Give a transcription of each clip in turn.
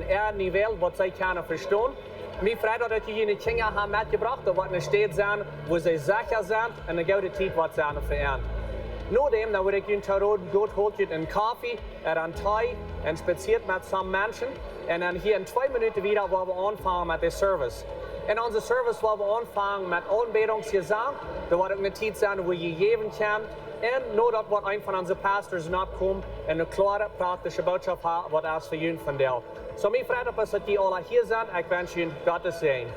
eher in die Welt, was sie können verstehen. Mir freut, dass die jene Kinder haben mitgebracht, was eine Stadt sind, wo sie sicher sind und eine gute Zeit, was sie verehren. Nachdem, dann würde ich Ihnen gut holen einen Kaffee, einen Tee, und spaziert mit zusammen Menschen. Und dann hier in 2 Minuten wieder, wo wir anfangen mit dem Service. In unserem Service, wo wir anfangen mit Anbetungsgesang, da wird auch eine Zeit sein, wo ihr geben kann. Und nur dort wird ein von unseren Pastors nachkommen und eine klare, praktische Botschaft haben, was das für ihn von der. So, mir freut mich, dass die alle hier sind. Ich wünsche Ihnen Gottes Segen.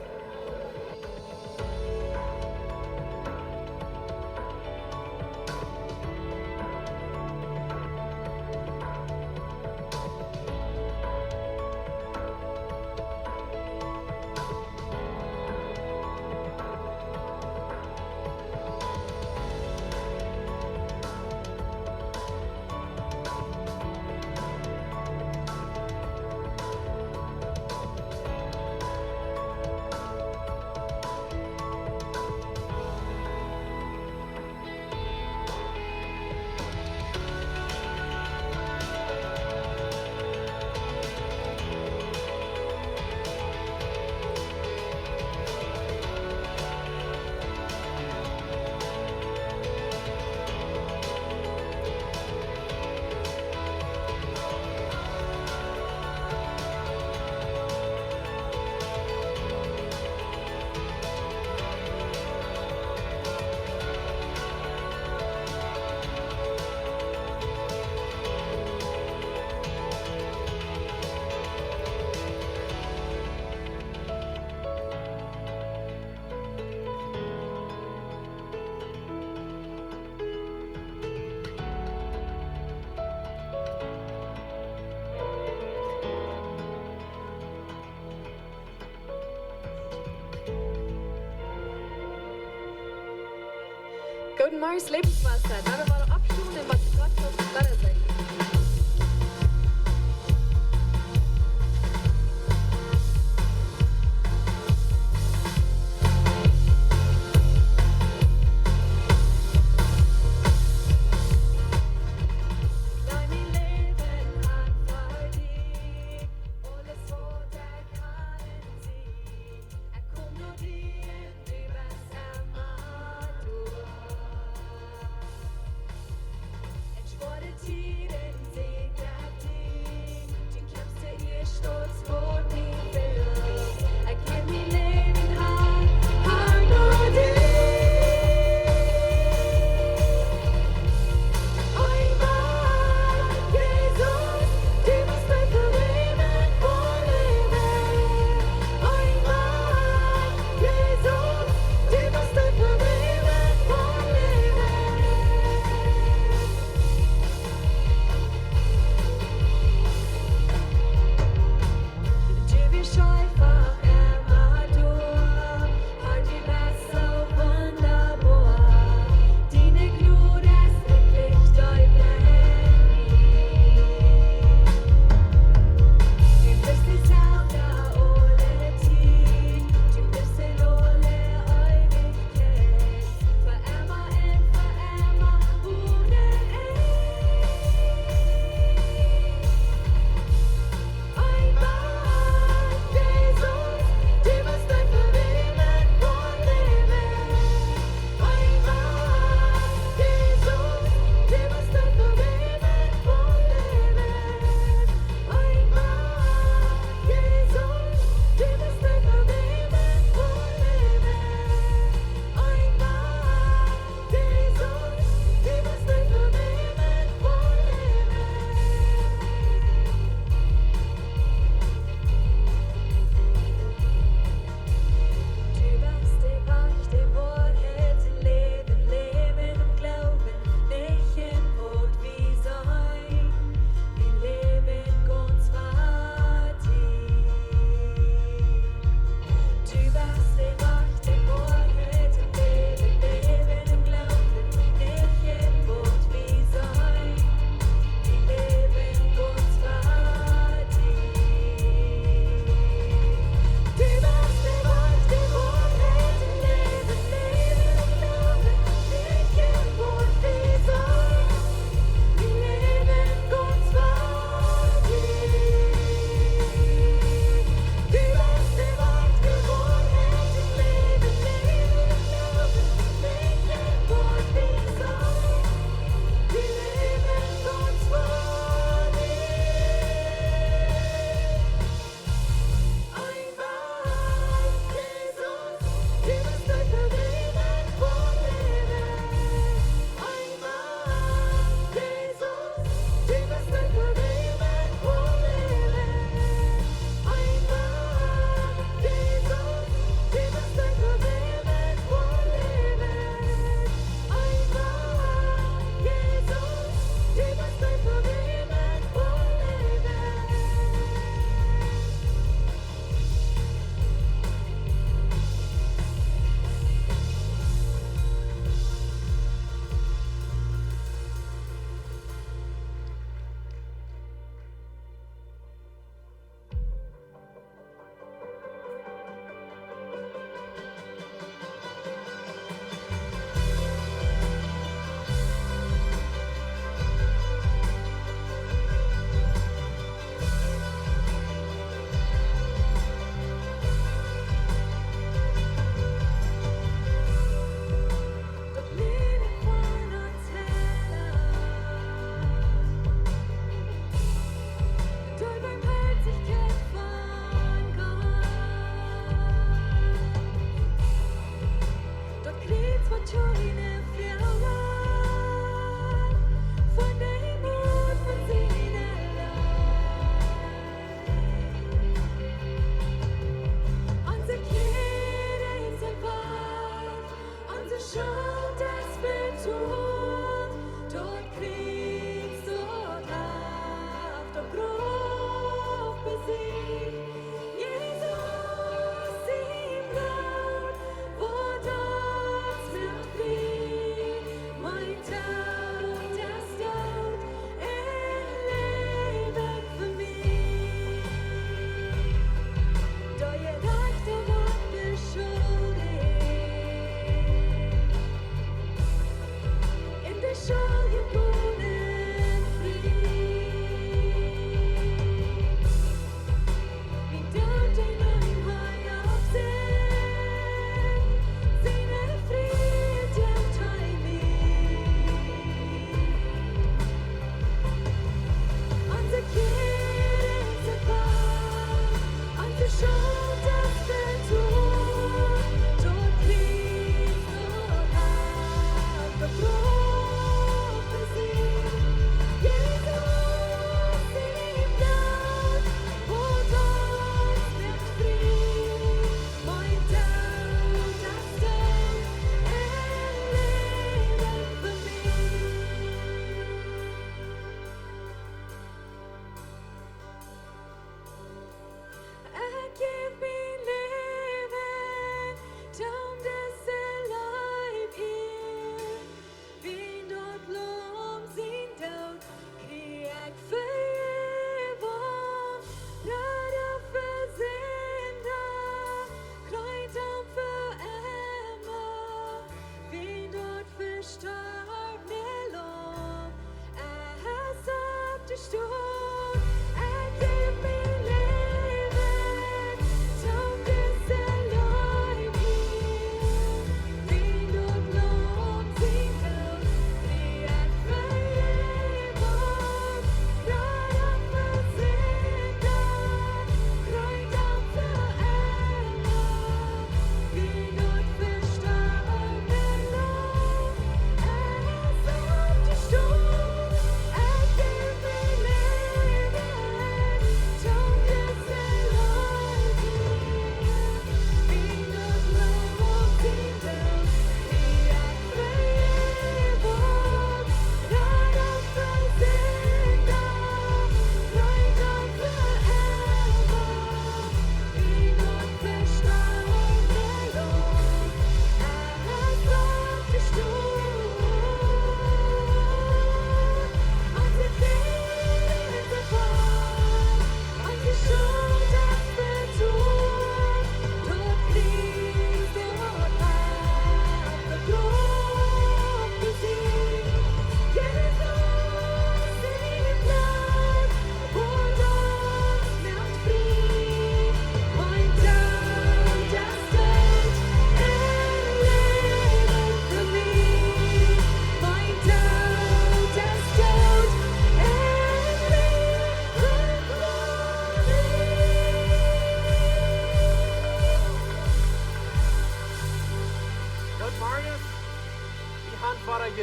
Guten Morgen, Lebenswasser. Da wir noch abschauen, was Gott uns gerade sagt.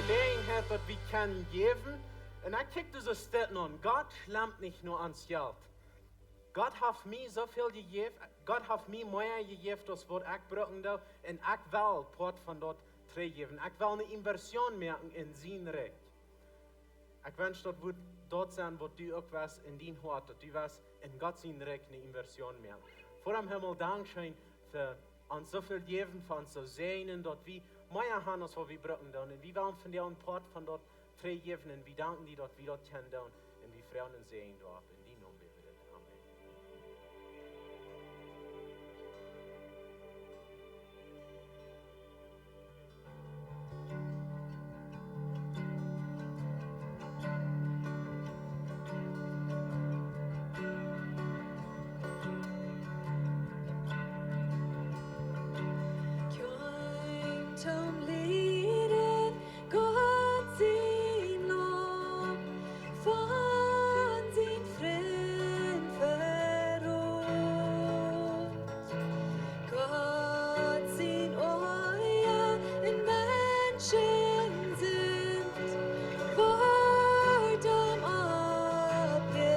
Gelegenheit, dass wir können geben. Und ich kicke so Städten an. Gott schlammt nicht nur ans Geld. Gott hat mir so viel gegeben, Gott hat mir mehr gegeben, das was ich brauchen darf. Und ich will Port von dort geben. Ich will eine Inversion merken in sein Reich. Ich wünsche, dass wir dort sein, wo du auch was in dein Hort, dass du was in Gott sein Reich eine Inversion merken. Vor dem Himmel Dankeschön für uns so viel geben, für uns so sehen, dass wir mehr haben, als wir brauchen. Und wir wollen von dir einen Port von dort geben. Und wir danken dir, dass wir dort können. Und wir freuen uns sehen dort. In die Namen beten wir. Amen. Tom ledet Gott sin Lob von sin Frieden verrot. Gott sin Euer in Menschen sind, Wort am abgelobt.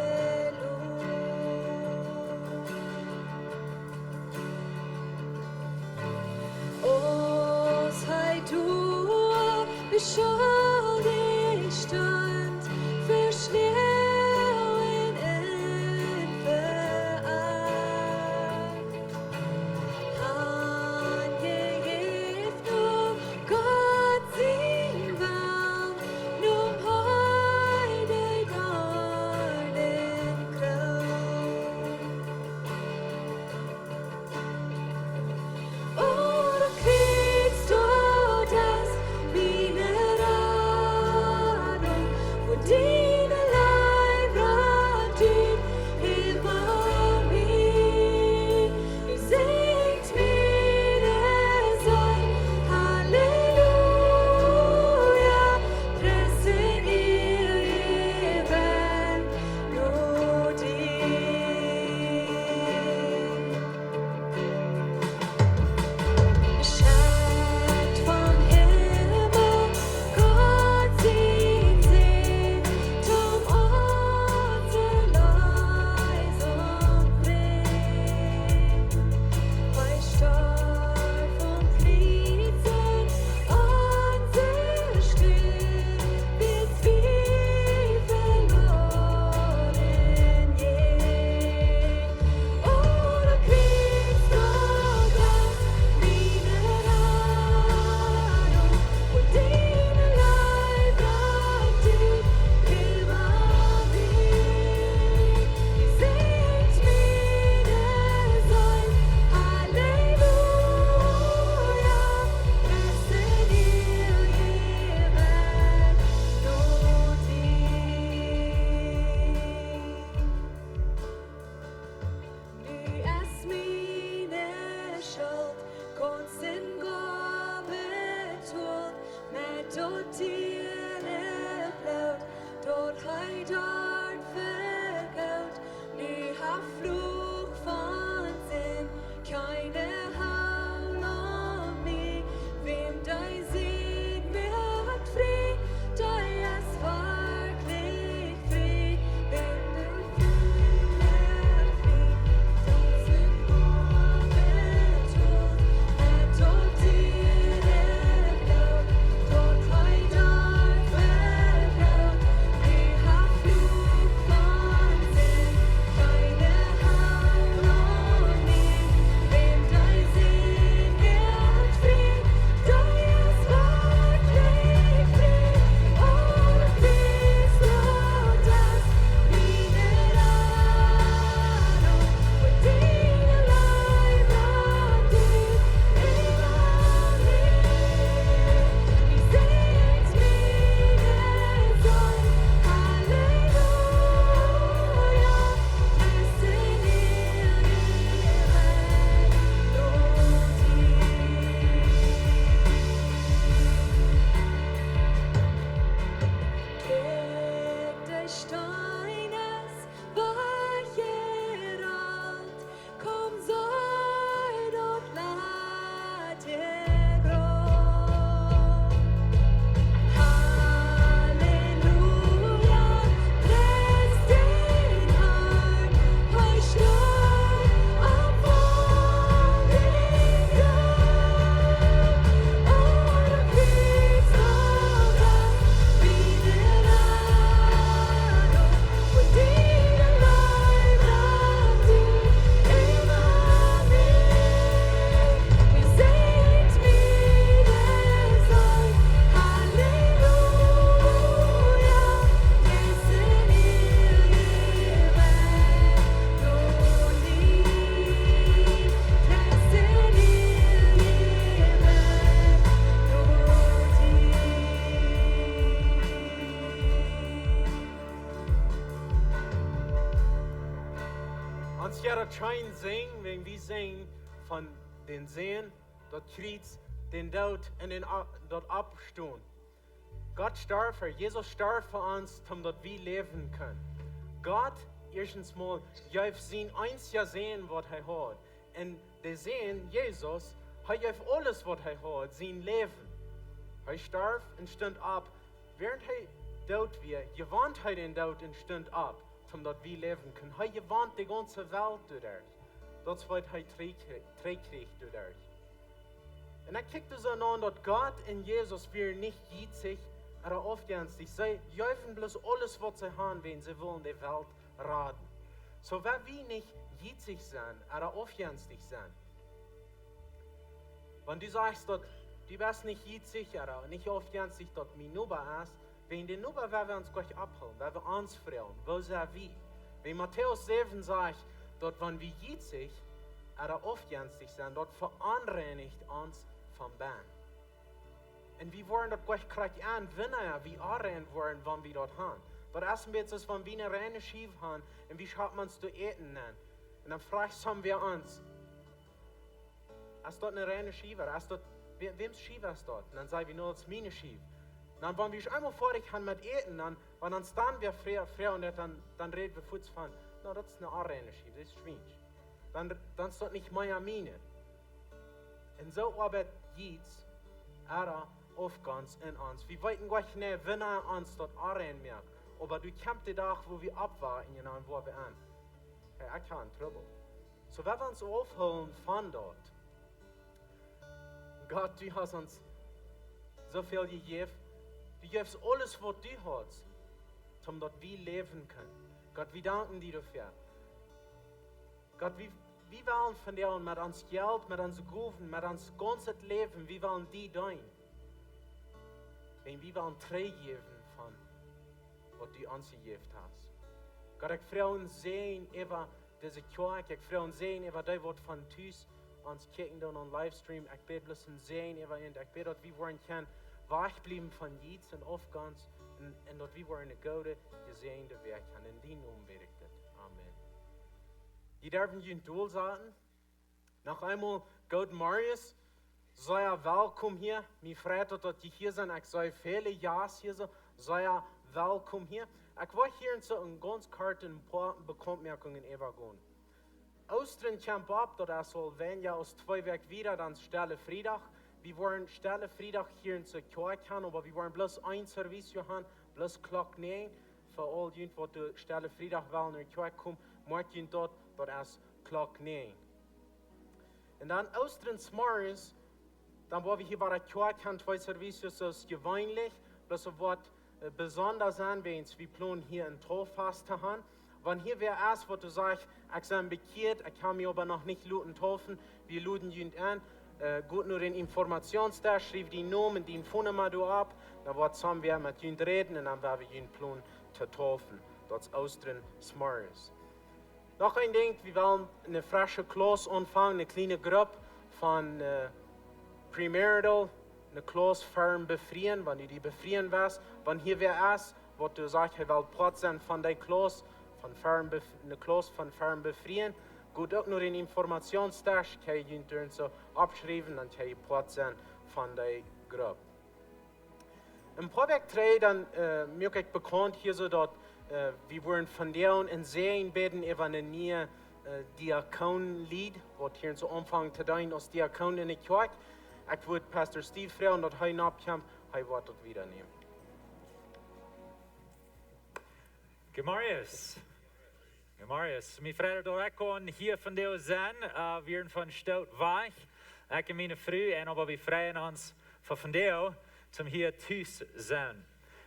Os hei du beschuldigt stand, verschlungen in Verakt. Han gegift nur Gott sin Wand, nun heute gar den Kraft. Oh, du kriegst du das Mineral. das schein singen, wenn wir singen von den Seen, dort Kreuz, den Tod und den dort Abstehen. Gott starb für, Jesus starb für uns, damit wir leben können. Gott, erstens mal, hat sein einziger sehen, was er hat. Und der Sehen, Jesus, hat alles, was er hat, sein Leben. Er starb und stand ab. Während er tot war, gewandt er den Tod und stand ab, damit wir leben können. Er gewandt die ganze Welt durch. Das wird er träglich durch. Und er kickte so an, dass Gott und Jesus wir nicht jitzig, aber aufgänzlich. Sie jäufen bloß alles, was sie haben, wenn sie wollen, die Welt raten. So, wenn wir nicht jitzig sein, aber aufgänzlich sein. Wenn du sagst, dass du bist nicht jitzig, oder nicht aufgänzlich, dass mir Nuba ist, wenn die Nuba, werden wir uns gleich abholen, werden wir uns fragen, wo sind wir? Wenn Matthäus 7 sagt, dass wenn wir jitzig, oder aufgänzlich sind, dort veranreinigt uns vom Bann. Und wir wollen dort gleich krieg an, wenn wir anrennen wollen, wenn wir dort haben. Dort essen wir jetzt, wenn wir eine reine Schief haben, und wie schaut man es zu eten nennen? Und dann fragen wir uns, ist dort eine reine Schief, oder ist dort, wem's Schief ist dort? Und dann sagen wir nur, es ist meine Schief. Und dann, wenn wir einmal vor dich haben mit eten, dann stehen wir früher und dann reden wir kurz von, no, das ist eine reine Schief, das ist schwierig. Dann ist dort nicht meine Mine. Und so arbeitet jetzt, aufgangs in uns. Wir wollten gleich nicht, wenn uns dort anrennen merkt. Aber du kämpfst den Tag, wo wir ab waren, wo wir an. Hey, ich kann Trouble. So, wenn wir uns aufholen von dort. Gott, du hast uns so viel gegeben. Du gibst alles, was du hast, damit wir leben können. Gott, wir danken dir dafür. Gott, wir wollen von dir und mit uns Geld, mit uns Gaben, mit uns ganzes Leben, wir wollen die dienen. Wenn wir wollen geben von, was du uns gegeben hast. Gott, ich freue uns sehen über diese Kirche, ich freue uns sehen über die, was von Tüß uns kicken und Livestream, ich bete bloß sehen über ihn, ich bete, dass wir wollen können, wach bleiben von jetzt und aufgangs und dass wir wollen eine gute, gesehene Werk haben. In die Namen bete ich das. Amen. Die dürfen in Duel sagen. Noch einmal, Gott Marius, sei willkommen hier. Mir freut, dass die hier sind. Ich sei viele Jahre hier so. Sei willkommen hier. Ich wollte hier in so eine ganz kurze Bekanntmerkungen übergehen. Ostern kommt ab, das soll wenn ja aus 2 Wochen wieder, dann Stelle Freitag. Wir wollen Stelle Freitag hier in der Kirche haben, aber wir wollen bloß ein Service haben, bloß Glock 9. Für all die, die Stelle Freitag wollen in die Kirche kommen, morgen dort ist Glock 9. Und dann Ostern morgens, dann wollen wir hier bei der Kirche haben 2 Services, das ist gewöhnlich, das wird besonders sein, wenn wir planen hier ein Torfast zu haben. Wenn hier wer ist, wo du sagst, ich bin bekehrt, ich kann mich aber noch nicht luten taufen, wir luden ihn an, gut nur den Informationstest, schreib die Namen, die Telefonnummer ab, dann wird zusammen wir mit ihm reden und dann werden wir ihn planen zu taufen. Das ist Ostern Smars. Noch ein Ding, wir wollen eine frische Klasse anfangen, eine kleine Gruppe von Premarital, eine Klasse firm befrieren, wenn du die befrieren willst. Wenn hier wer ist, wo du sagst, er will Platz sein von der Klasse, eine Klasse von firm befrieren, gut auch nur den Informationstest, kann ich ihn so abschreiben, dann kann ich Platz sein von der Gruppe. Im Projekt 3 dann mir ich bekannt hier so dort, wir wollen von der und sehen beten über eine neue Diakon-Lied, was hier so anfangen zu dienen als Diakon in der Kirche. Ich würde Pastor Steve fragen, dass er nachkommt, er wird das wieder nehmen. Marius. Mijn vrienden door kon hier van deel zijn, weer van Stout Weich. Ik en mijn vrouw en aber we freien ons van deel, zum hier thuis zijn.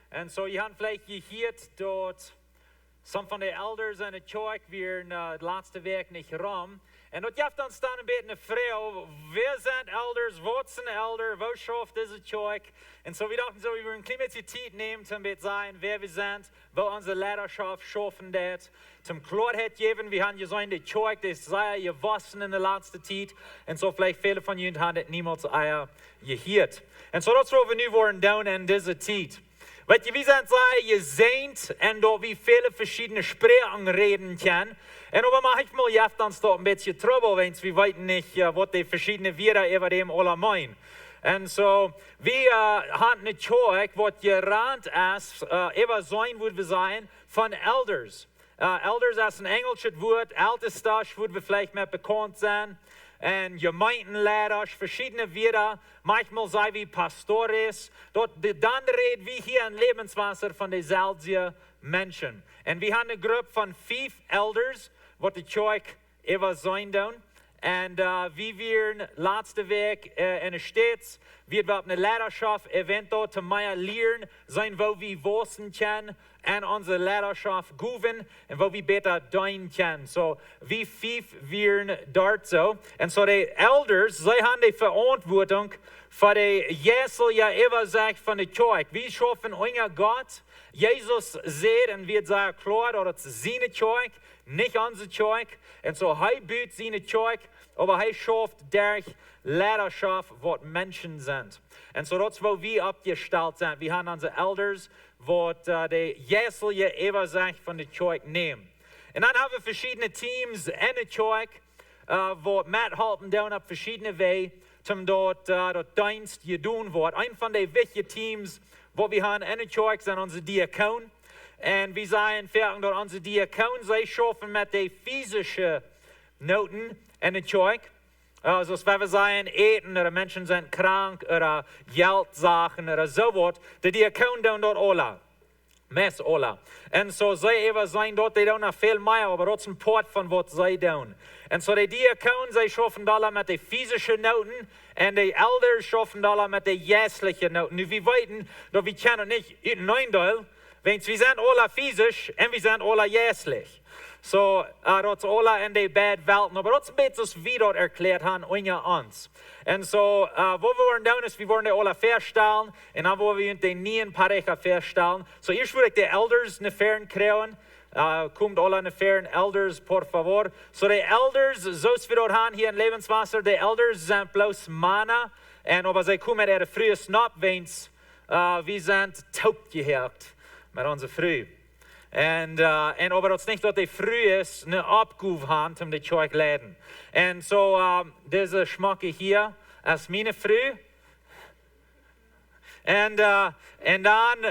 En zo je hebt vielleicht gehoord dat some van de elders in de kerk weer de laatste week niet rum. En dat heeft ons dan een beetje een vraag, wer zijn elders, wat zijn elders, wo schafft deze kerk? En zo we dachten zo, we willen een klein beetje tijd nemen, om te zijn, wer we zijn, wo onze leiderschaft schaffen dat. Zum Klarheit geben, wir haben gesagt, die Kirche, das sei gewachsen in der letzten Zeit. Und so vielleicht viele von Ihnen haben das niemals gehört. Und so das wollen wir nu wollen down in dieser Zeit. Weil wir sind sehr gesehnt und da wir viele verschiedene Sprachen reden können. En aber manchmal jaft uns dort ein bisschen Trouble, wenn wir weiten nicht, was die verschiedenen Wider über dem alle meinen. Und so, wir haben eine Zeug, was gerannt ist, über sein, würde wir sagen, von Elders. Elders ist ein englisches Wort, ältester, würde wir vielleicht mehr bekannt sein. Und Gemeindenlehrer, verschiedene Wider, manchmal sei wie Pastores. Dort, dann reden wir hier in Lebenswasser von den selben Menschen. Und wir haben eine Gruppe von 5 Elders, was die Zeug über sein tun. Und wie wir letzte Weg in der Stadt, wird wir eine Lehrerschaft eventuell zu mehr lernen, sein, wo wir wissen können, und unsere Lehrerschaft guven, und wo wir besser dienen können. So, wie 5 wir dort so. Und so die Elders, sie haben die Verantwortung für die jährliche Übersicht von der Kirche. Wir schaffen unser Gott. Jesus sieht und wird sagen, klar, das ist seine Kirche, nicht unsere Kirche. Und so, er baut seine Kirche, aber er schafft durch Lehrerschaft, was Menschen sind. Und so, das ist, wo wir abgestellt sind. Wir haben unsere Elders, die die jährliche Übersicht von der Kirche nehmen. Und dann haben wir verschiedene Teams in der Kirche, die mithelfen auf verschiedene Wege, um dort Dienst zu tun wird. Ein von den wichtigen Teams, wo wir haben in der Kirche, sind unsere Diakonen. Und wir sagen, dort unsere Diakonen, sie schaffen mit den physischen Noten in der Kirche. Also, wenn wir sagen, eten oder Menschen sind krank oder Geldsachen oder sowas, die Diakonen tun dort alle. Mess alle. Und so, sie eben sein dort, die tun noch viel mehr, aber das ist ein Part von was sie tun. Und so, die Diakonen, sie schaffen alle mit den physischen Noten und die Elders schaffen alle mit den jährlichen Noten. Und wir wissen, dass wir können nicht neindeulen, wenn wir sind alle physisch und wir sind alle jährlich. So, dat is alle in die beide Welten. Aber dat is een beetje zoals we dat erklärt haben, unter uns. Und so, was wir wollen tun, ist, wir wollen die alle feststellen. Und dann wollen wir die Niee pareja feststellen. So, erst würde ich die Elders eine Fern kriegen. Kommt alle eine Fern, Elders, por favor. So, die Elders, zoals wir dort haben hier in Lebenswasser, die Elders sind bloß Männer. Und aber sie kommen mit ihrer frühen Snap, wenn wir sind taub gehört mit unserer Früh. Und aber das nicht, dass die früh ist, eine Abgabe haben, um die Kirche zu leiten. Und so, diese Schmacke hier ist meine Früh. Und dann, und dann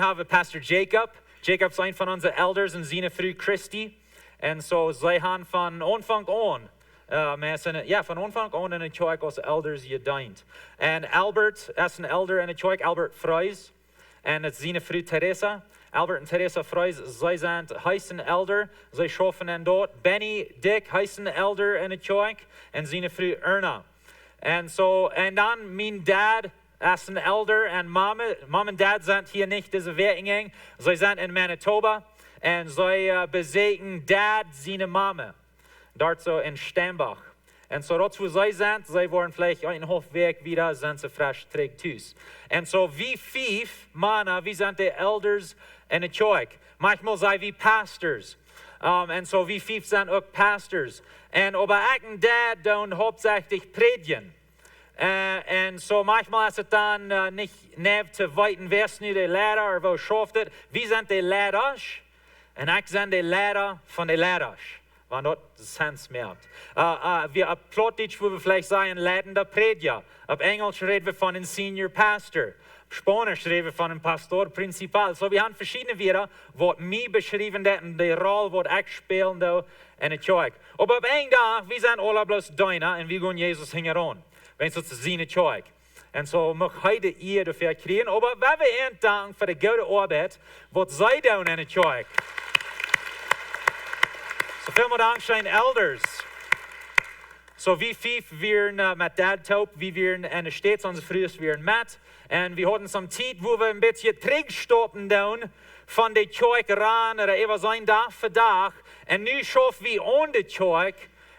haben wir Pastor Jacob. Jacob ist ein von unseren Elders in seine Früh Christi. Und so, sie haben von Anfang an, von Anfang an in der Kirche als Elders gedient. Und Albert ist ein Elder in der Kirche, Albert Freus. Und es ist seine Frau Teresa. Albert und Teresa Freus, sie sind heißen Elder, sie schaffen dort. Benny Dick heißen Elder in der Kirche und seine Frau Erna. Und so, und dann mein Dad ist ein Elder und Mom und Dad sind hier nicht diese Wettingeng, sie sind in Manitoba und sie besuchen Dad seine Mama, dort so in Steinbach. Und so, dort wo sie sind, sie wollen vielleicht einen Hofweg wieder, sind sie frisch trägt. Und so, wie 5 Männer, wie sind die Elders in der Kirche? Manchmal sei wie Pastors. Und so, wie 5 sind auch Pastors. Und aber ich und Dad tun hauptsächlich predigen. Und so, manchmal ist es dann nicht neben zu weiten, wer ist nicht der Lehrer oder wo schafft es. Wir sind die Lehrer und ich bin der Lehrer von den Lehrern. Wenn dort das Sens merkt. Wir auf Plattdeutsch würden wir vielleicht sagen, leitender Prediger. Auf Englisch reden wir von einem Senior Pastor. Auf Spanisch reden wir von einem Pastor Principal. So, wir haben verschiedene Wörter, die mir beschrieben haben, die Rolle, die ich spiele in der Kirche. Aber auf einen Tag, wir sind alle bloß Deiner und wir gehen Jesus hingeran. Wenn es zu seine Kirche. Und so, möchte heute ihr dafür kriegen. Aber wenn wir einen Dank für die gute Arbeit, was sie tun in der Kirche. So, vielen Dank, schön Elders. So, wie 5 wir mit Dad taub, wie wir in der Stadt, unsere frühest wir mit. Und wir hatten some Zeit, wo wir ein bisschen Trickstoppen tun von der Kirche ran, oder über sein Tag für Tag. Und nun schaffen wir an der Kirche,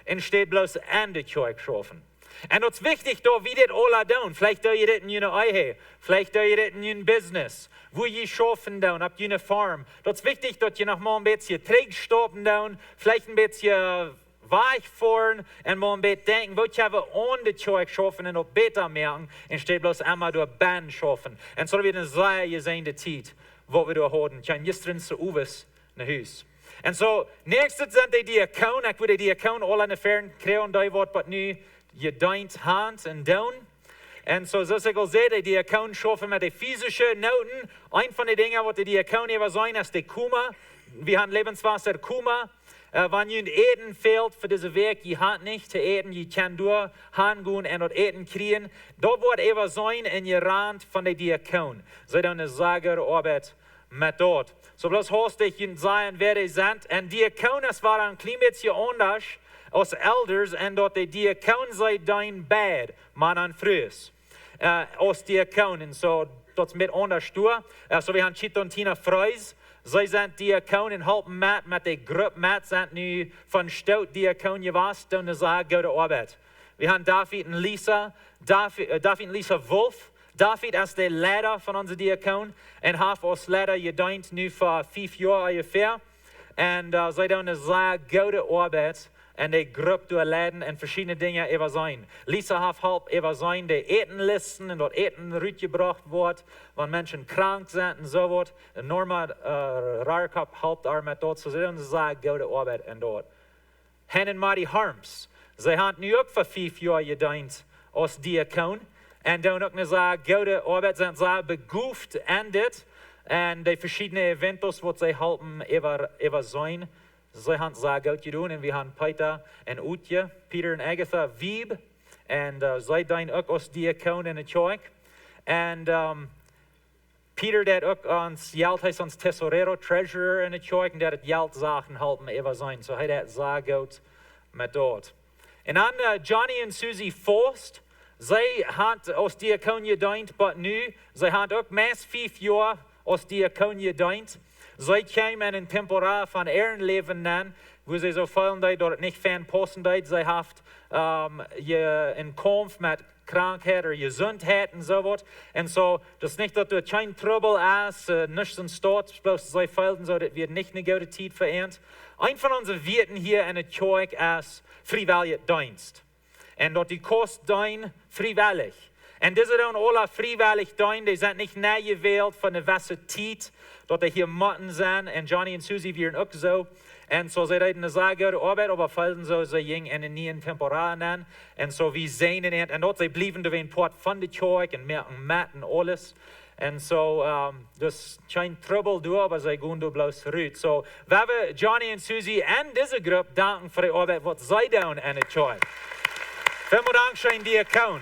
und steht bloß an der Kirche schaffen. Und es ist wichtig, dass wir das alle tun. Vielleicht tun ihr das in einer Ehe, vielleicht tun ihr das in einem Business, wo ihr schaffen tun, auf einer Farm. Es ist wichtig, dass ihr noch mal ein bisschen Trickstoppen tun, vielleicht ein bisschen weich fahren und mal ein bisschen denken, was ich habe an der Kirche schaffen und noch besser merken, anstatt bloß einmal durch Band schaffen. Und so wird eine sehr gesehene Zeit, wo wir da haben. Ich habe gestern zu Aules nach Haus. En zo, nächstes zijn de diakonen. Ik wil de diakonen al aan de fern krijgen, die wordt wat nu gedeint hand en doen. En zo, zoals ik al zei, de diakonen schaffen met de fysische noten. Een van de dingen wat de diakonen even zijn, is de Kuma. We hebben Lebenswasser Kuma. Wanneer je eten fehlt für diese Weg, je hat nicht zu eten, je kan door hangehen en dat eten kriegen. Dat wordt even zijn in je rand van de diakoon. Zij dan een zagerarbeit met dat. So bloß hastig sagen, wer die sind. En diakonen waren een klein beetje anders als elders en dat de diakoon zei dein bed, man en vrouws. Als diakonen, so dat is met anders door. So we hebben Chit und Tina Freus. Zij zijn diakoon en helpen met de groep met zijn nu van stout diakoon geweest, dan is hij goede arbeid. We hebben David en Lisa, David en Lisa Wolf. David is de leider van onze diakoon en heeft als leider gediend nu voor 5 jaar ongeveer. En zij doen een zeer goede arbeid en de groep doorleiden en verschillende dingen even zijn. Lisa heeft help even zijn de etenlisten en dat eten uitgebracht wordt, wanneer mensen krank zijn en zo wordt. Norma Rarkap helpt daar met dat, zo zij doen een zeer goede arbeid en dat. Hen en Marie Harms, zij hebben nu ook voor 5 jaar gediend als diakoon. En doen ook een zeer goede arbeid, zijn zeer begoefd en dit. En de verschillende eventos wat zij helpen even zijn. Zij hebben zeer goed gedaan. En we hebben Peter en Utje, Peter en Agatha Wieb. En zij dienen ook als diakoon in de kerk. En Peter dat ook ons geld, hij is ons tesorero, treasurer in de kerk. En dat het geld zaken helpen even zijn. Zo hij dat zeer goed met dat. En dan Johnny en Susie Forst. Zij had als diakoon gediend, maar nu, zij had ook meest 5 jaar als diakoon gediend. Zij kwamen in een temporair van hun leven aan, waar zij zo voelen dat het niet van passen deed. Zij heeft een kamp met krankheid of gezondheid en zo wat. En zo, dat is niet dat er geen trouble is, niets in staat, bloos zij voelden zo dat we niet een goede tijd vereend. Een van onze wetten hier in het kerk is vrijwillige dienst. En dat die kost doen vrijwillig. En deze doen alle vrijwillig doen. Die zijn niet nagewählt van de wasse tijd. Dat die hier moeten zijn. En Johnny en Susie waren ook zo. En zo zij deden een zeer goede arbeid. Maar vallen zo ze ging in een nieuwe temporair aan. En zo wie zijn in het. En dat zij blijven door een poort van de kerk. En merken met en alles. En zo, dus geen trouble door, maar zij gaan door bloos eruit. Zo, we hebben Johnny en Susie en deze groep danken voor de arbeid wat zij doen in de kerk. Veel dank zijn diakoon.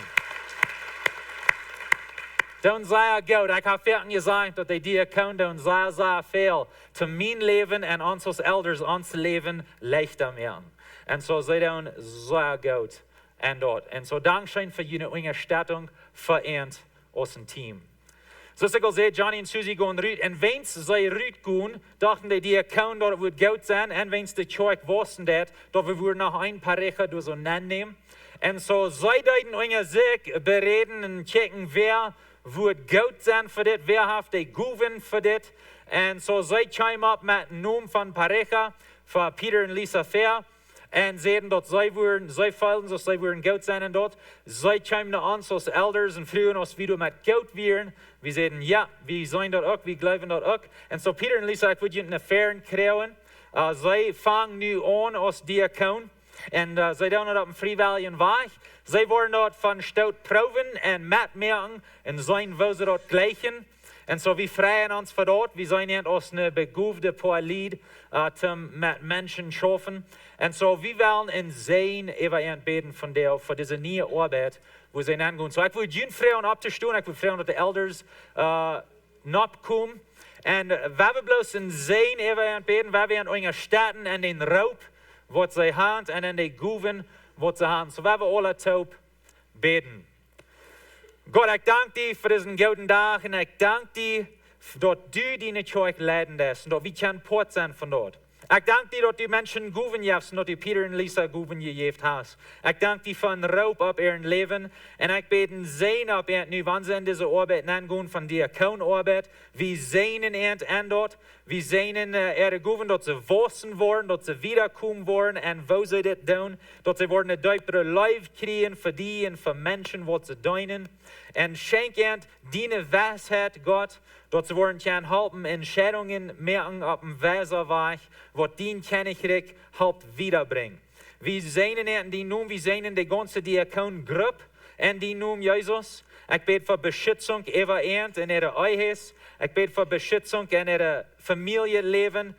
Doen zeer goed. Ik heb vaak gezegd dat de diakoon doen zeer veel te mijn leven en ons als elders ons leven leichter maken. En zo zij doen zeer goed. En zo dank zijn voor jullie ondersteuning vereend als een team. Zoals ik al zei, Johnny en Susie gaan eruit. En wens zij eruit gaan, dachten de diakoon dat het wordt goed zijn. En wens de kerk wisten dat we nog een paar weken door zo nemen. En zo zij deden onder zich bereden en checken wer wordt goed zijn voor dit, wer heeft de goeven voor dit. En zo zij kwamen op met een naam van Pareja voor Peter en Lisa Fair. En zeiden dat zij voelden dat zij worden goed zijn en dat. Zij kwamen naar ons als elders en vroegen ons wie we met goed waren. We zeiden ja, we zijn dat ook, we geloven dat ook. En zo Peter en Lisa, ik wil je een affaire krijgen. Zij vangen nu aan als diakoon. En zij doen het op een vrijwillige weg. Zij worden dat van stout proeven en metmerken en zijn wo ze dat gleichen. En zo we vrijen ons voor dat. We zijn niet als een begoefde poëlied met mensen schaffen. En zo we willen en zijn even aan beden van deel voor deze nieuwe arbeid waar zij aangaan. Zo ik wil jullie vragen op te staan. Ik wil vragen dat de elders opkomen. En we hebben bloos een zijn even aan beden. We hebben ondersteunen en den roep wat zij hebben en de goeven wat ze hebben. Zo we hebben alle top beden. God, ik dank je voor deze gouden dag en ik dank je dat du die in de kerk leiden bent en dat we kunnen poort zijn van dat. Ik dank je dat die mensen goeven hebt en dat die Peter en Lisa goeven gegeven hast. Ik dank je van roep op hun leven en ik beden zijn op hen nu, wanneer ze in deze arbeid aangaan van diakoonarbeid. We zijn in het en dat. We zijn in goeven dat ze wassen worden, dat ze wiederkomen worden en wo ze dit doen. Dat ze worden een duipere life krijgen voor die en voor mensen wat ze doen. En schenk hen die wijsheid, God, dat ze worden kunnen helpen entscheidungen merken op een wijze weg, wat dien Königreich helpt wiederbringen. We zijn in die noem, we zijn in de ganze diakongroep en die noem Jezus. Ik bid voor beschützung over eind in ihre eigen. Ik bid voor beschützung in ihre familieleven.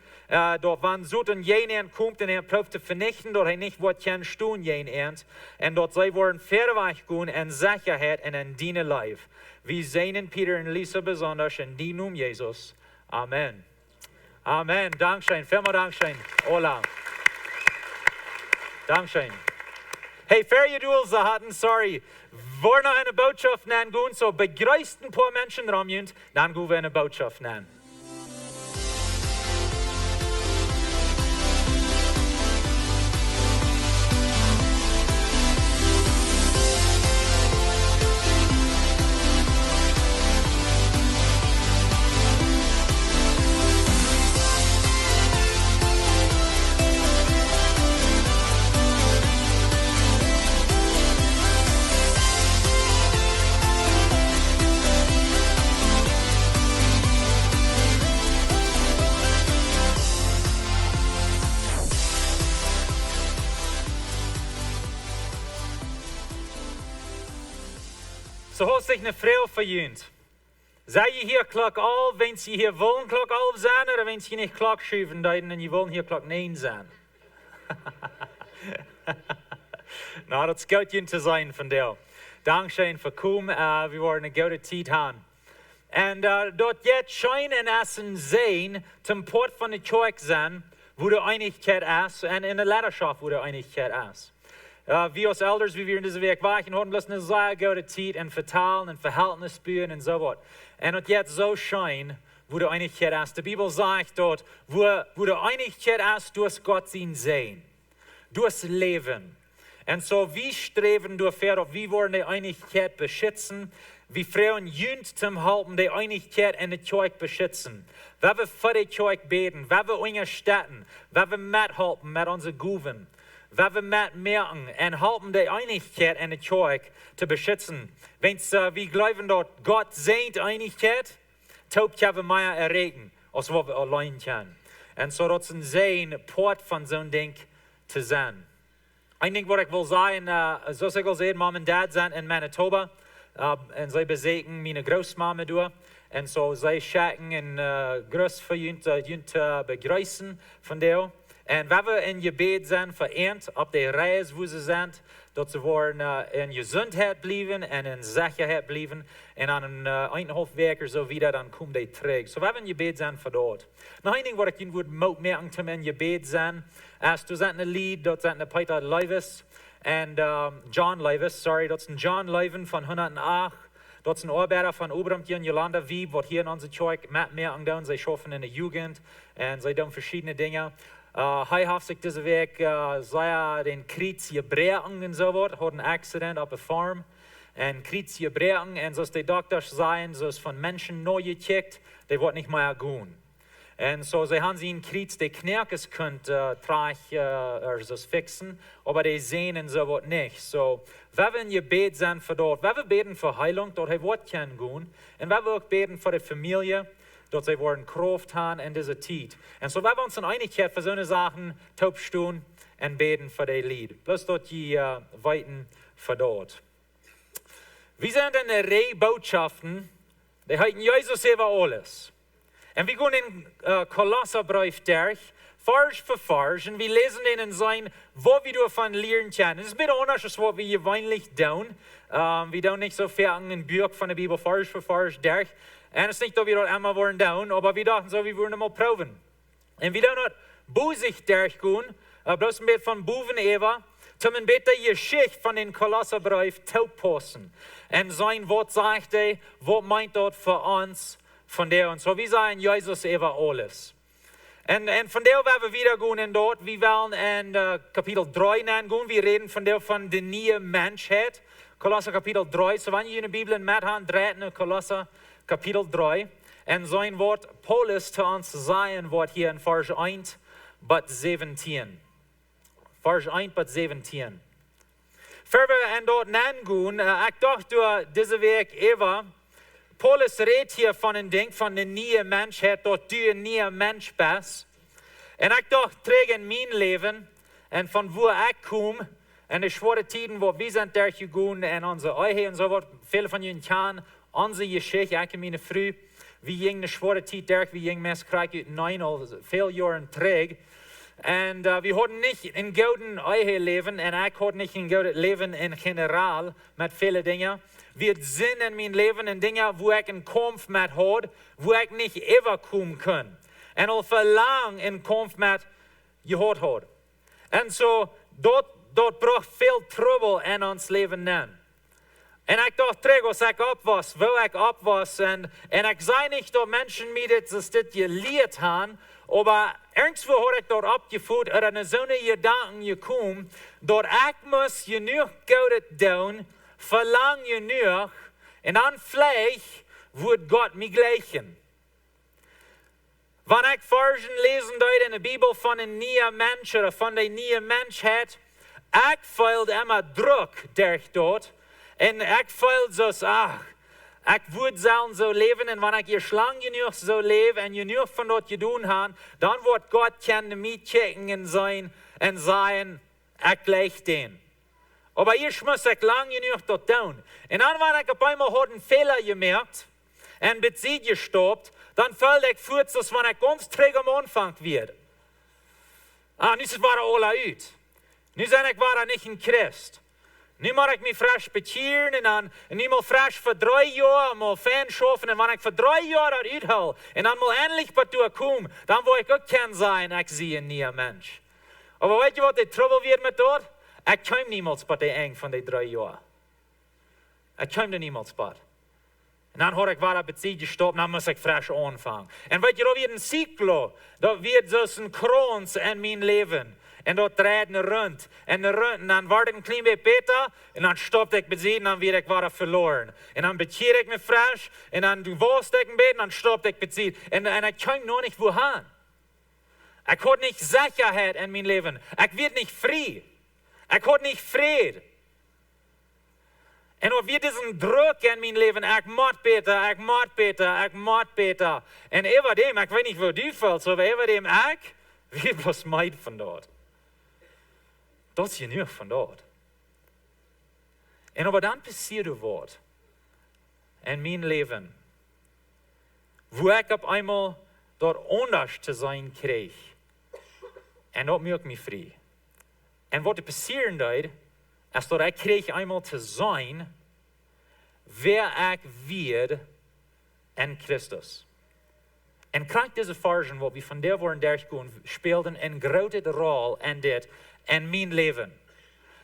Dort wann zoet een jenen komt en proeft te vernichten, dat hij niet wat kan doen jenen. En dat zij worden verder gaan en zekerheid in een dienen lijf. We zijn in Pieter en Lisa besonders en die noem Jezus. Amen. Amen. Dankschön. Vielmal Dankschön. Hola. Dankschön. Hey, ver je doel ze hadden, sorry. Voor nog een boodschap nan gaan, so begrijst een paar mensen ramjunt, dan gaan we een boodschap nan. So hast sich eine Frau verjünt. Sei je hier klok al, wenn sie hier wollen klok al zijn, oder wenn sie nicht klok schuiven deiden en je wollen hier klok 9 zijn. Nou, dat scheelt je te zijn van jou. Dankzij voor komen, we worden een goede tijd aan. En dort jetzt schijnen als een zijn, ten poort van de kerk zijn, wo de einigheid is, en in de leiderschap wo de einigheid is. Wir als Elders, wie wir in dieser Weg wachen, haben bloß eine sehr gute Zeit und vertalen und Verhältnis spüren und so was. Und jetzt so schein, wo der Einigkeit ist. Die Bibel sagt dort, wo der Einigkeit ist, durch Gott sein Sehen, durchs Leben. Und so, wir streben dafür, wie wollen die Einigkeit beschützen, wie Frauen jünt zum Halten die Einigkeit in der Kirche beschützen. Wenn wir für die Kirche beten, wenn wir unterstützen, wenn wir mithalten mit unseren Guven. Waar we met merken en helpen de Einigkeit in de kerk te beschützen. Wenn's we geloven dat Gott seint Einigkeit, taugt ja we meer erregen, als wat we alleen kunnen. En zo dat een zijn poort van zo'n ding te zijn. Een ding wat ik wil zeggen, zoals ik al zei, mom en dad zijn in Manitoba. En zij bezeken mijn grootmama door. En zo zij schaken en groot voor jullie te begrijpen van jou. En waar we in gebed zijn vereend op de reis wo ze zijn, dat ze worden in gezondheid blijven en in zekerheid blijven. En aan een 1,5 weken zo weer, dan komen die terug. Zo we hebben in gebed zijn voor dat. Nog een ding wat ik je wil merken te in gebed zijn, is er zijn een lied, dat zijn de Peter Levis en John Levis, sorry, dat is een John Leuven van 108. Dat is een arbeider van Oberamtje en Jolanda Wieb, wat hier in onze kerk met merken doen. Zij schaffen in de jugend en zij doen verschillende dingen. Hij heeft zich deze week den Krieg gebroken en zo wat. Had een accident op een farm. En Krieg gebroken. En zoals de dokters zeiden, zoals van mensen nooit gecheckt, die wordt niet meer goed. En zo ze hebben zien Krieg die knerkes kunt dus fixen, aber die zien en zo wat niet. Zo, we hebben gebed zijn voor dat. We hebben beden voor heilung, dat hij wordt kan gaan. En we hebben ook beden voor de familie. Dat zij worden kracht hebben in deze tijd. En zo hebben we ons een einigheid voor zo'n zaken taubstoen en beden voor die lied. Plus dat je weten voor dat. We zijn in de rij boodschappen, die heeten Jezus over Aules. En we gaan in Kolosserbrief durch, Vers für Vers, en we lezen den in zijn, wat we daarvan leren kunnen. Het is een beetje anders als wat we gewöhnlich doen. We doen niet zo ver een boek van de Bibel, Vers für Vers durch. En het is niet dat we dat allemaal worden doen, maar we dachten zo, we willen het maar proeven. En we doen dat boezig durchgaan, bloß een beetje van boven even, om een beetje de geschichte van den Kolosserbrief te passen. En zijn wat zegt hij, wat meint dat voor ons, van der und so. We zijn Jezus over alles. En van der werden we wieder gaan in dort, we willen in kapitel 3 gaan, we reden van der van de nieuwe Menschheit. Kolosser kapitel 3, so wanneer je in de Bibel met hand draait, Kolosser kapitel 3. En zijn woord Paulus te ons zeggen wordt hier in vers 1 tot 17. Vers 1 tot 17. Verder en dort gaan, ik dacht door deze week even, Paulus redt hier van een ding van de nieuwe Menschheit, dat du een nieuwe Mensch bist. En ik dacht terug in mijn leven en van waar ik kom en de zware tijden waar we zijn doorgegaan en onze eigen en zo wat, veel van jullie kennen onze geschichte, ik en mijn vrouw, we gingen de zware tijd door, we gingen mes krijgen uit 9 al veel jaren terug. En we hadden niet een gouden eigen leven en ik had niet een gouden leven in generaal met vele dingen. We hadden zin in mijn leven en dingen waar ik een kampf met had, waar ik niet even komen kon. En al verlang een kampf met gehad had. En zo, dat bracht veel trouble in ons leven in. En ik dacht terug, als ik op was, wil ik op was. En ik zei niet dat mensen mij dit geleerd hebben, maar irgendwo had ik dat opgevoed, er in zo'n gedanken gekomen, dat ik moest genoeg goud doen, verlang genoeg, en dan vielleicht wordt God mij gleichen. Wanneer ik versen lezen deed in de Bijbel van een nieuwe mens, of van de nieuwe Menschheit, ik voelde immer druk durch dat. En ik voelde zo, ik wil zo leven. En wanneer ik hier lang genoeg zo leven en genoeg van dat je doen gaan, dan wordt God kunnen mij checken en zeggen, ik gleich den. Maar eerst moest ik lang genoeg dat doen. En dan wanneer ik op einmal had een Fehler gemerkt en bezit gestopt, dan voelde ik voort, als wanneer ik ganz terug am Anfang weer. Nu is het waar alle uit. Nu zijn ik waar niet een Christ. Nu mag ik me frisch bekeeren en dan eenmaal frisch voor 3 jaar mal fijn schaffen. En wanneer ik voor 3 jaar dat uithaal en dan mal eindelijk wat doorkom, dan wil ik ook kunnen zijn, ik zie een nieuwe mens. Maar weet je wat de trouble weer met dat? Ik kom niemals bij de eind van die 3 jaar. Ik kom er niemals bij. En dan had ik waar op het zee gestopt, dan moest ik frisch aanvangen. En weet je, dat weer een cyclo, dat weer zoals een krons in mijn leven. En dat draait een rond. En dan word ik een klein beetje beter. En dan stopte ik bezien en dan weer ik waar verloren. En dan bekeer ik me frisch. En dan was ik een beetje en dan stopte ik bezien. En ik kwam nog niet wohin. Ik had niet zekerheid in mijn leven. Ik werd niet vrij. Ik had niet vrede. En dan weer deze druk in mijn leven. Ik moet beter, ik moet beter, ik moet beter. En everdem, ik weet niet hoe die voelt, maar everdem ik weer bloos meid van dat. Dat is genoeg van dat. En aber dan passierde wat in mijn leven, waar ik op einmal dat anders te zijn kreeg. En dat maakt me vrij. En wat er passieren deed, is dat ik kreeg einmal te zijn, wer ik werd in Christus. En krijg deze versen, wat we van der waren doorgegaan, speelden een grote rol in dit, in mijn leven.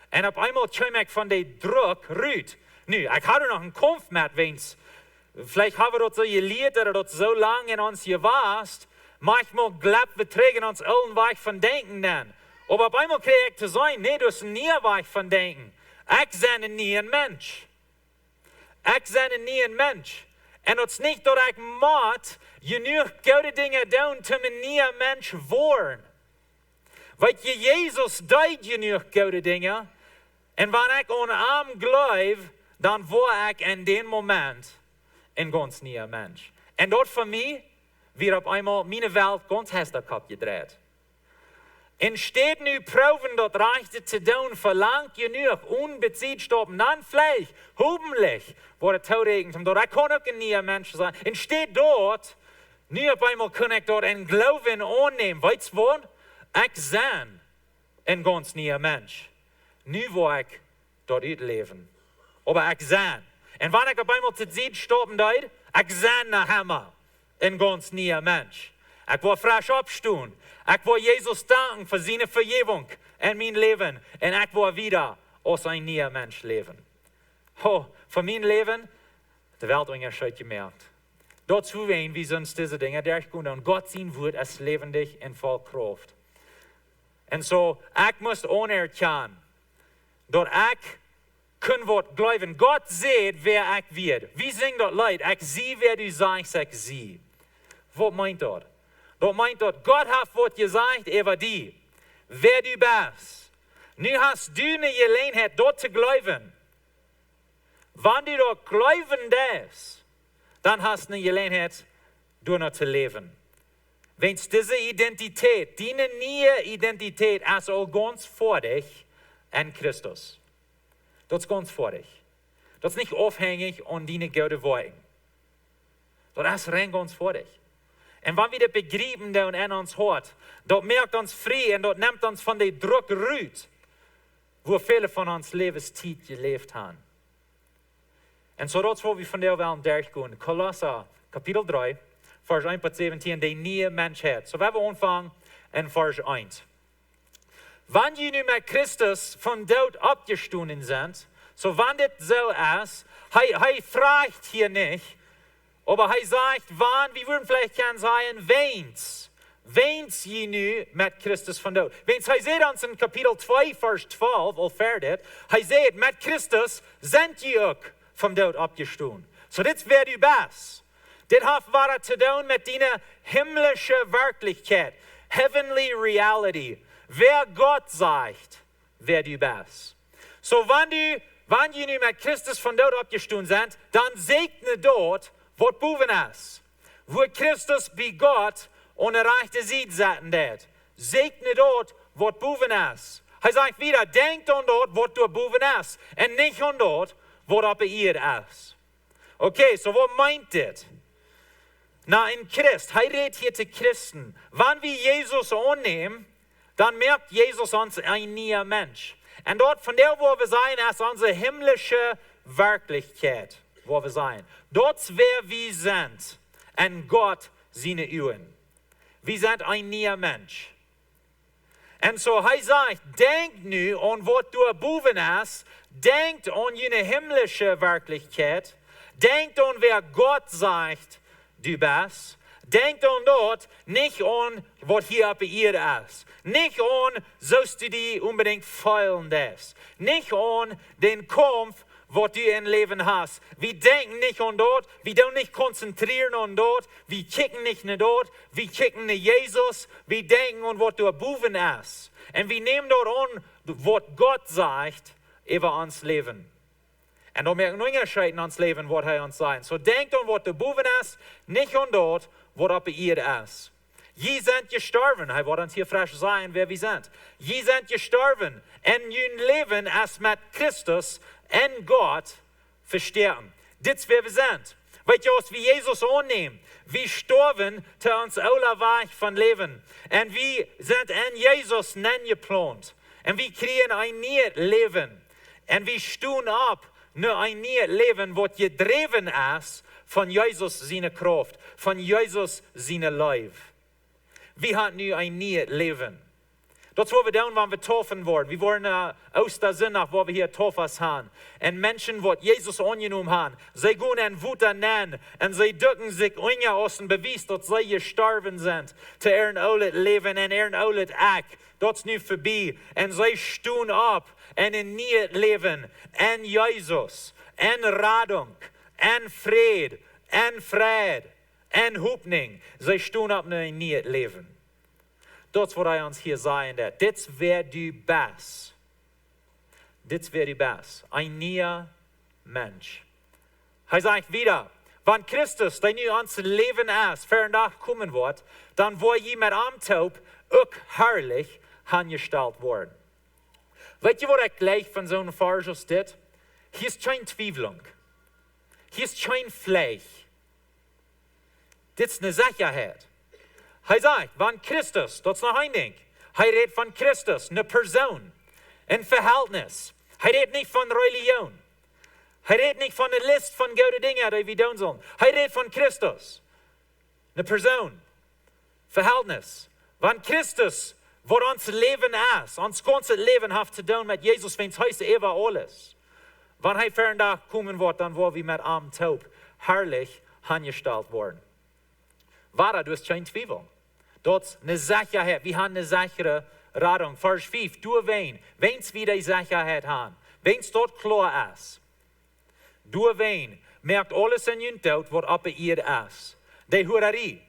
En op einmal kwam ik van die druk uit. Nu, ik had er nog een kampf met wens. Vielleicht hebben we dat zo geleerd, dat dat zo lang in ons gewaast. Manchmal glaubt we terug in ons oude weg van denken dan. Aber op einmal kreeg ik te zijn, nee, dat is een nieuwe weg van denken. Ik ben een nieuwe mens. Ik ben een nieuwe mens. En dat is niet dat ik moet genoeg goede dingen doen om een nieuwe mens worden. Weet je, Jezus deed genoeg goede dingen. En wanneer ik aan hem geloof, dan word ik in den moment een ganz nieuwe mens. En dat voor mij, weer op eenmaal mijn wereld ganz heftig gedraaid. En steht nu proeven dat rechte te doen, verlangt genoeg, onbezit stoppen, dan vielleicht, hoffentlich, wordt het toerekend, omdat ik kan ook een nieuwe mens zijn. En steht dort, nu op eenmaal kan ik dat in geloven aannemen. Weet je wat? Ik ben een ganz nieuwe mens. Nu wil ik dat uitleven. Maar ik ben. En wanneer ik op eenmaal te zien stoppen deed, ik ben naar hem. Een ganz nieuwe mens. Ik wil frisch opstaan. Ik wil Jezus danken voor zijn vergeving in mijn leven. En ik wil weer als een nieuwe mens leven. Oh, voor mijn leven, de wereld is uitgemerkt. Dat is hoe we sonst deze dingen doorkomen. En God zien woord is levendig en vol kracht. En zo, ik moest anerkennen dat ik kan wat geloven. God ziet wer ik word. Wie zingt dat lied? Ik zie wer du zegt, ik zie. Wat meint dat? Dat meint dat God heeft wat gezegd over die. Wer du bist. Nu hast du eine gelegenheid dat te geloven. Wanneer du dat geloven darfst, dan hast du eine gelegenheid door te leven. wenn es diese Identität, deine neue Identität, ist all ganz vor dich in Christus. Das ist ganz vor dich. Das ist nicht abhängig von deinen guten Worten. Das ist rein ganz vor dich. Und wenn wir das begreifen und in uns hört, das merkt uns frei und das nimmt uns von dem Druck rüt, wo viele von uns Lebenszeit gelebt haben. Und so das, wo wir von der Welt durchgehen. Kolosser, Kapitel 3, Vers 1 bis 17, die neue Menschheit. So werden wir anfangen in Vers 1. Wenn ihr nun mit Christus von dort abgestoßen sind, so wenn das so ist, er fragt hier nicht, aber er sagt, wann, wir würden vielleicht gerne sagen, wenn's je nu mit Christus von dort. Wenn's, er sagt uns in Kapitel 2, Vers 12, al fertig, er sagt, mit Christus sind ihr auch von dort abgestoßen. So das wäre die Bass. Das hat was zu tun mit deiner himmlischen Wirklichkeit, heavenly reality. Wer Gott sagt, wer du bist. So wenn ihr nu mit Christus von dort abgestoßen sind, dann segne dort, was boven ist. Wo Christus bei Gott und der rechte Seite satten dat. Segne dort, was boven ist. Er sagt wieder, denkt an dort, was du boven ist. Und nicht an dort, was auf ihr ist. Okay, so was meint das? Na, in Christ, er redet hier zu Christen. Wenn wir Jesus annehmen, dann merkt Jesus uns ein neuer Mensch. Und dort, von der, wo wir sein, ist unsere himmlische Wirklichkeit, wo wir sein. Dort, wer wir sind, und Gott seine Augen. Wir sind ein neuer Mensch. Und so, er sagt, denk nu an, was du boven hast, denkt an jene himmlische Wirklichkeit, denkt an, wer Gott sagt, du bist. Denkt an dort, nicht an, was hier auf ihr ist. Nicht an, sollst du die unbedingt feilen darfst. Nicht an den Kampf, was du im Leben hast. Wir denken nicht an dort, wir tun nicht konzentrieren an dort, wir kicken nicht nach dort, wir kicken nach Jesus, wir denken an, was du boven ist. Und wir nehmen dort an, was Gott sagt über uns Leben. Und da merken wir Unterschied in uns Leben, was er uns sagt. So denkt an, was du boven ist, nicht an dort, was auf ihr ist. Je sind gestorben, er wird uns hier frisch sagen, wer wir sind. Je sind gestorben, und ihr Leben ist mit Christus und Gott versterben. Das ist, wer wir sind. Weißt du, was wir Jesus annehmen? Wir sterben zu uns aller Weg von Leben. Und wir sind in Jesus geplant. Und wir kriegen ein neues Leben. Und wir stehen ab, nur ein neues Leben, das gedreven ist von Jesus seine Kraft, von Jesus seine Leib. Wir haben nu ein neues Leben. Das, was wir tun, wenn wir taufen worden. Wir wollen aus der Sinne, wo wir hier Taufers haben. Und Menschen, die Jesus angenommen haben, sie gehen in Wut nennen und sie drücken sich unter aus dem Beweis, dass sie gestorben sind, zu ihrem alten Leben und ihrem alten Eck. Das ist nu vorbei. Und sie stehen ab in ein neues Leben, in Jesus, in Radung, in Frieden, in Frieden, in Hoffnung. Sie stehen ab in ein neues Leben. Das, was er uns hier sagen wird. Das wäre die Best. Das wäre die Best. Ein neuer Mensch. Er sagt wieder, wenn Christus dein neues Leben ist, fernach kommen wird, dann wird jemand am Taub auch herrlich angestellt worden. Weißt du, was ich gleich von so einem Vers steht? Hier ist keine Zweifelung. Hier ist kein Fleisch. Das ist eine Sicherheit. Er sagt, wenn Christus, das ist noch ein Ding, er redet von Christus, eine Person, ein Verhältnis. Er redet nicht von Religion. Er redet nicht von einer Liste von guten Dingen, die wir tun sollen. Er redet von Christus, eine Person, Verhältnis. Wenn Christus, was unser Leben ist, unser ganzes Leben hat zu tun mit Jesus, wenn es heißt, war Aules. Wenn er fernach kommen wird, dann wollen wir mit arm taub herrlich angestellt worden. Wahre, du hast kein Zweifel. Das ist eine Sicherheit. Wir haben eine sichere Radung. Vers 5, du wen es wieder die Sicherheit haben, wenn es dort klar ist. Du wen merkt alles in ihrem Tod, was ab ihr ist. Die Hurerie,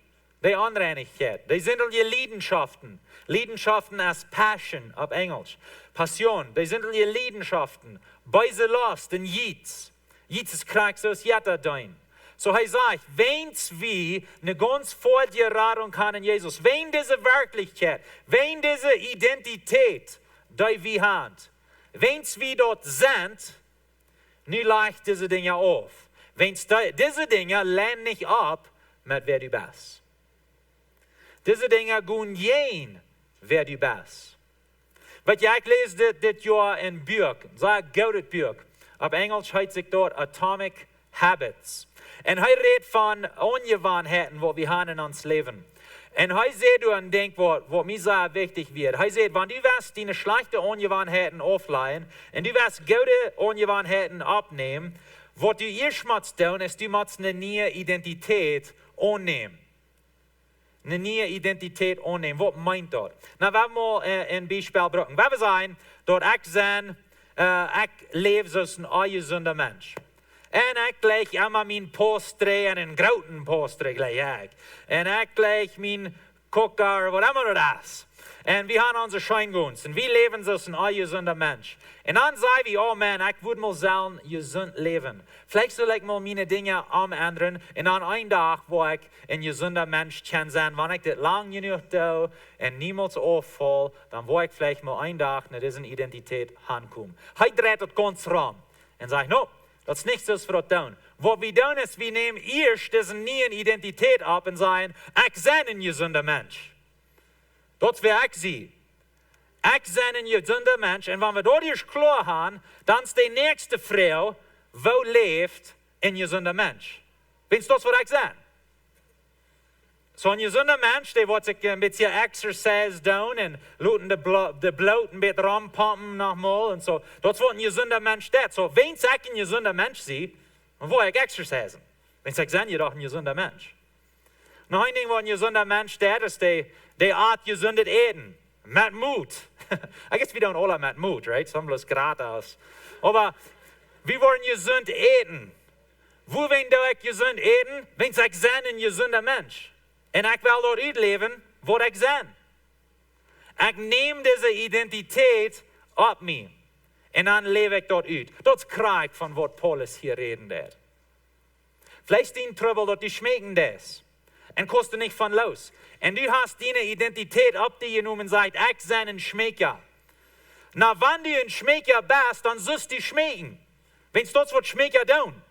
die Unreinigkeit, die sind die Leidenschaften. Leidenschaften als Passion auf Englisch. Passion, die sind die Leidenschaften. Beise Lust und Jits. Jits ist krank, so ist Jetta dein. So er sagt, wenn's wie eine ganz Vorgeradung kann in Jesus, wenn diese Wirklichkeit, wenn diese Identität, die wir haben, wenn's wie dort sind, nu leicht diese Dinge auf. Wenn's diese Dinge lernen nicht ab, mit wer du bist. Diese Dinge gehen jen, wer du bist. Wat ja, ich lese dit Jahr in Buch, sag goudet Buch. Op Englisch heißt sich dort Atomic Habits. En hij redt van ongewoonheden wat we hebben in ons leven. En hij zegt en denkt wat mij zo wichtig wird. Hij zegt, wanneer du wirst die schlechte ongewoonheden afleiden en du wirst gute ongewoonheden opnemen, wat du eerst moet doen, is du moet een nieuwe identiteit aannemen. Een nieuwe identiteit aannemen. Wat meint dat? Nou, we hebben mal een Beispiel gebruiken. We zijn dat ik leef zoals een ongezonde mens. En ik leg allemaal mijn postre en een grote postre gelijk ik. En ik leg mijn koker, wat immer dat is. En we hebben onze schijngunst. En we leven zoals een ongezonde mens. En dan zeggen we, oh man, ik wil mal zelf gezond leven. Vielleicht zal ik mal mijn dingen ändern. En dan een dag, waar ik een gezonde mens kan zijn, wanneer ik dit lang genoeg doe en niemals afval, dan wil ik vielleicht mal een dag naar deze identiteit aankomen. Hij draait het ganz ram. En zegt, no, dat is niet zoals we dat doen. Wat we doen is, we nemen eerst deze nieuwe identiteit op en zeggen, ik ben een gezonde mens. Dat is wie ik zie. Ik ben een gezonde mens. En wanneer we dat eerst klaar gaan, dan is de nächste vrouw, wo leeft een gezonde mens. Weet je dat wat ik zeg? Zo'n gezonde mens, die wordt zich een beetje exercise doen en laten de bloed een beetje rampompen nogmaals en zo. Dat is wat een gezonde mens doet. Zo, wens ik een gezonde mens zie, dan wil ik exercisen. Wens ik ben je toch een gezonde mens. Nog een ding wat een gezonde mens doet, is die aard gezonde eten. Met moed. I guess we don't all met moed, right? Some bloß gratis. Aber wir wollen gesund eten. Wo wenn du ich gesund eten? Wenn ich sein ein gesunder Mensch. En ik wil dort uitleven wat ik ben. Ik neem deze identiteit op me. En dan leef ik dort uit. Dat is kracht van wat Paulus hier reden deed. Vielleicht die Trouble, dat die schmecken des. En kost du nicht van los. En du hast die Identiteit op die genomen en sagt, ik ben een schmeker. Na, wanneer du een schmeker bist, dan zust du schmecken. Wenn du das wat schmeker doen.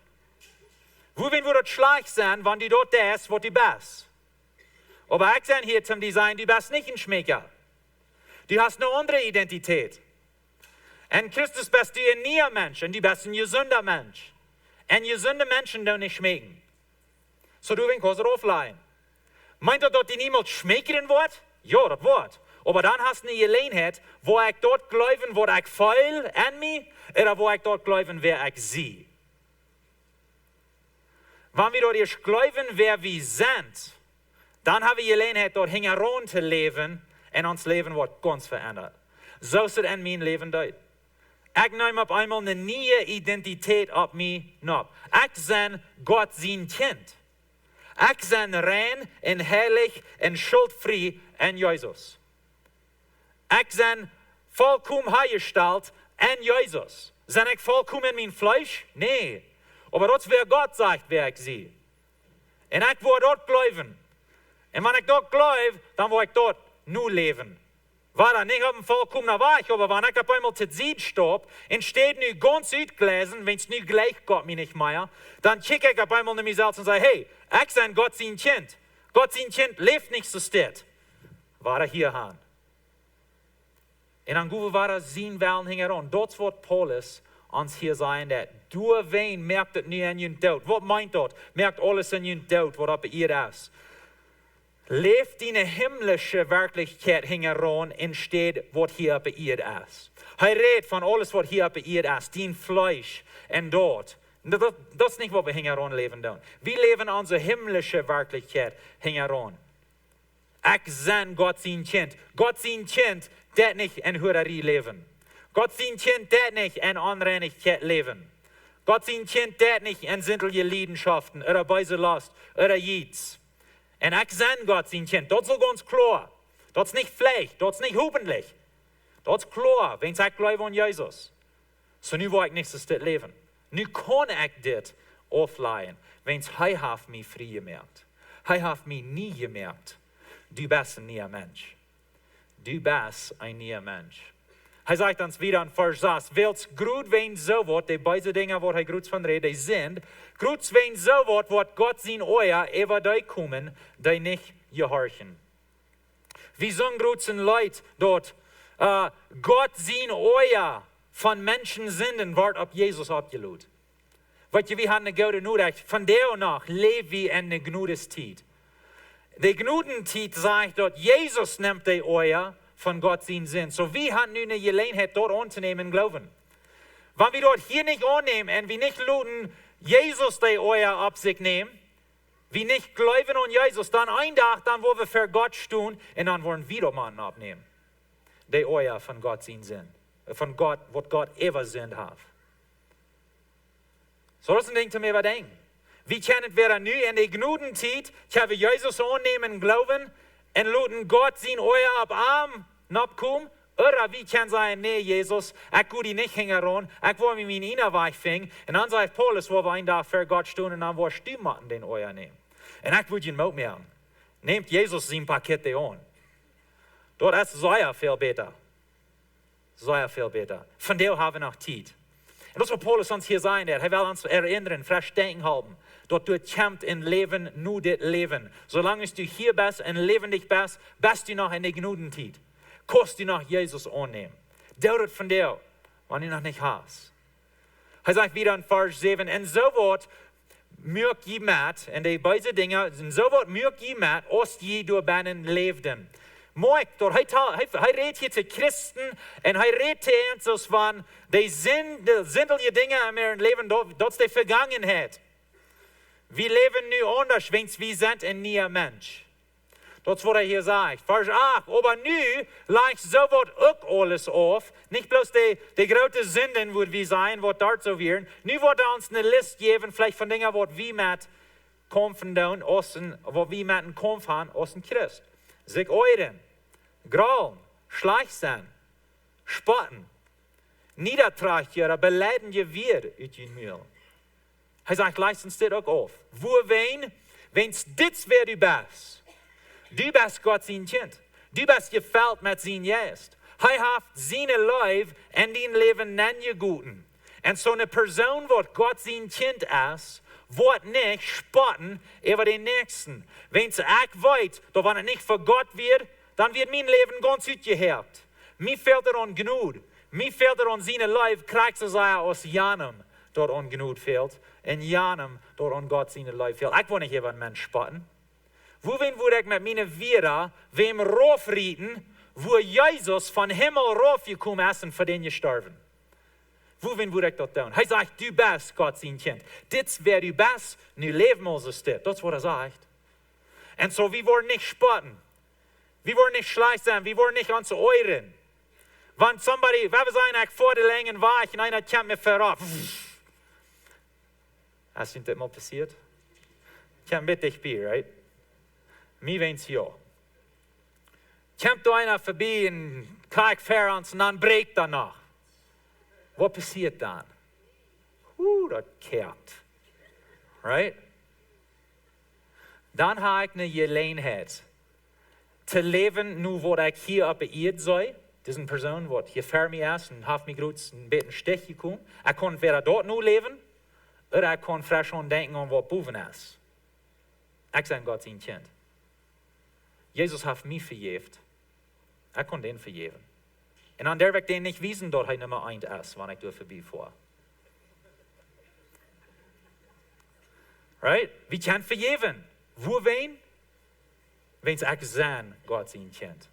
Wo wenn wir dort schlecht sein, wann du dort des, wat du bist. Aber ich bin hier zum Design, du bist nicht ein Schmecker. Du hast eine andere Identität. En Christus bist du ein neuer Mensch und du bist ein gesunder Mensch. En gesunde Menschen don't nicht schmecken. So du willst was aufleihen. Meint ihr, dass die niemals schmecken wird? Ja, das wird. Aber dann hast du eine Gelegenheit, wo ich dort glauben, wo ich feil an mich, oder wo ich dort glauben, wer ich sie. Wenn wir dort erst glauben, wer wir sind, dann haben wir Gelegenheit, dort herum zu leben und ons Leben wird ganz verändert. So ist es in mein Leben dort. Ich nehme auf einmal eine neue Identität auf mich nach. Ich bin Gott sein Kind. Ich bin rein und heilig und schuldfrei in Jesus. Ich bin vollkommen hergestellt in Jesus. Bin ich vollkommen in mein Fleisch? Nee. Aber das ist, wer Gott sagt, wer ich sehe. Und ich will dort glauben. Und wenn ich dort glaube, dann will ich dort nur leben. War dann nicht auf dem vollkommener Weg, aber wenn ich auf einmal zu Sied stopp und steht nu ganz uitgelesen, wenn es nu gleich Gott mir nicht mehr, dann kicke ich auf einmal in mich selbst und sage, hey, ich bin Gott sein Kind. Gott sein Kind lebt nicht so steht. War hier han. Und dann gucken wir sein Wellen hingeron. Dort wird Paulus uns hier sein, der du wen merkt het niet in je dood. Wat meint dat? Merkt alles in je dood, wat op ihr ist. Leeft die himmlische Wirklichkeit hingeron en steht, wat hier op ihr ist. Hij redt van alles wat hier op ihr ist, die Fleisch en dort. Dat is niet wat we hingeron leven doen. Wir leven onze himmlische Wirklichkeit hingeron. Ik ben Gott sein Kind. Gott sein Kind, dat niet in Hurerie leven. Gott sein Kind, dat nicht in Unreinigkeit leben. Gott sein Kind, dat nicht in sintelige Leidenschaften oder böse Lust oder Jids. Und ich bin Gott sein Kind. Das ist ganz klar. Das ist nicht vielleicht, das ist nicht hoffentlich. Das ist klar, wenn ich glaube an Jesus. So nu will ich nicht das leben. Nu kann ich das aufleihen, wenn's hij hat mich frei gemerkt. Hij hat mich nie gemerkt. Du bist ein neuer Mensch. Du bist ein neuer Mensch. Hij sagt uns wieder in Vers 6, wils groot wen so wordt, die beide dingen waar hij groot van redt, die sind, groot wen so wordt Gott zijn oor over die komen, die nicht gehorchen. Wie zo'n grootsen Leid dort, Gott zijn oor van Menschen zinden wordt op Jesus abgeloot. Weet je, we hadden een goede nodig, van der nach leven we in de gnudestijd. De gnudentijd zegt dat Jesus neemt die oor von Gott sein Sinn. So wir haben nun eine Gelegenheit, dort anzunehmen und glauben. Wenn wir dort hier nicht annehmen und wir nicht luten, Jesus die Euer ab sich nehmen, wir nicht glauben an Jesus, dann ein Tag, dann wollen wir für Gott stehen und dann wollen wir wieder Mann abnehmen. Die Euer von Gott sein Sinn. Von Gott, was Gott ever Sinn hat. So das ist ein Ding zum Überdenken. Wie können wir nu in der Gnudenzeit, können wir Jesus annehmen und glauben und luten Gott sein Euer ab Arm abkommen? Oder wie kann sein, nee, Jesus, ich will die nicht hängen ran, ich will mich in einer Weich fingen. Und dann sagt Paulus, wo wir ein Tag für Gott stehen und dann wirst du machen, den Euer nehmen. Und ich will ihn mit mir haben. Nehmt Jesus sein Paket an. Dort ist sehr viel besser. Sehr viel besser. Von der haben wir noch Zeit. Und das, was Paulus uns hier sagen wird, er will uns erinnern, frisch denken haben, dort du kämpft in Leben, nur das Leben. Solange du hier bist und lebendig bist, bist du noch in der Gnudenzeit. Kannst du noch Jesus annehmen. Dauert von dir, wenn du noch nicht hast. Er sagt wieder in Vers 7, und so wird mögt je mit, und die beiden Dinge, und so wird mögt je mit, als je durch beiden lebten. Mooi, hij redt hier zu Christen en hij redt zu uns van die zindelige Dinge in mijn leven, dat is de Vergangenheit. Wir leben nu anders, wenn wir sind ein neuer Mensch. Das ist, was er hier sagt. Vers 8, aber nu leicht so wird auch alles auf, nicht bloß die große Sünden, wo wir sein, was dort so werden. Nu wird er uns eine Liste geben, vielleicht von Dingen, was wir mit kämpfen, was wir mit einem Kampf haben, aus dem Christ. Sich euren, grauen, schleichsam, spotten, niedertrachten oder beleiden je weer uit je Mühl. Hij sagt, lijst uns dit ook auf. Wo wenn's dit wer du bist. Du bist Gott sein Kind. Du bist gefällt mit sein Geist. Hij hat seine Leib in dein Leben guten. Und so eine Person, wo Gott sein Kind ist, wird nicht spotten über den Nächsten. Wenn's ich weiß, dass wenn es nicht für Gott wird, dann wird mein Leben ganz ausgehört. Mir fehlt er an Gnut. Mir fehlt er an seine Leib, kriegt es aus Janem, dort an Gnut fehlt. Und Janem, dort an Gott seine Leib fehlt. Ich will nicht über einen Mensch spotten. Wohin würde ich mit meinen Viera, wem raufrieden, wo Jesus von Himmel raufgekommen ist und für den gestorben? Wohin würde ich das tun? Er sagt, du bist Gott sein Kind. Das wer du bist, nu leben wir das. Das ist, was er sagt. Und so, wir wollen nicht spotten. Wir wollen nicht schleichen, wir wollen nicht uns euren. Wenn wir sagen, ich vor der langen Weich und einer kommt mir verraten. Hast du das mal passiert? Ich kann mit dich be, right? Mir wenn's ja. Kommt da einer vorbei und kann ich fair uns und dann brecht danach. Was passiert dann? Das kehrt. Right? Dann habe ich eine Gelegenheit, zu leben, nur wo ich hier auf der Erde sei. Das ist eine Person, die hier vor mir ist und hat mich gerade ein bisschen Stich gekommen. Ich kann entweder dort nur leben, oder ich kann frisch schon denken an, was boven ist. Ich bin Gott sein Kind. Jesus hat mich vergeben. Ich kann den vergeben. Und dann darf ich den nicht wissen, dass er Nummer 1 ist, wenn ich durch vorbeifahre. Right? Wie kann vergeben? Wo wen? Wenn ich sein, Gott sein Kind.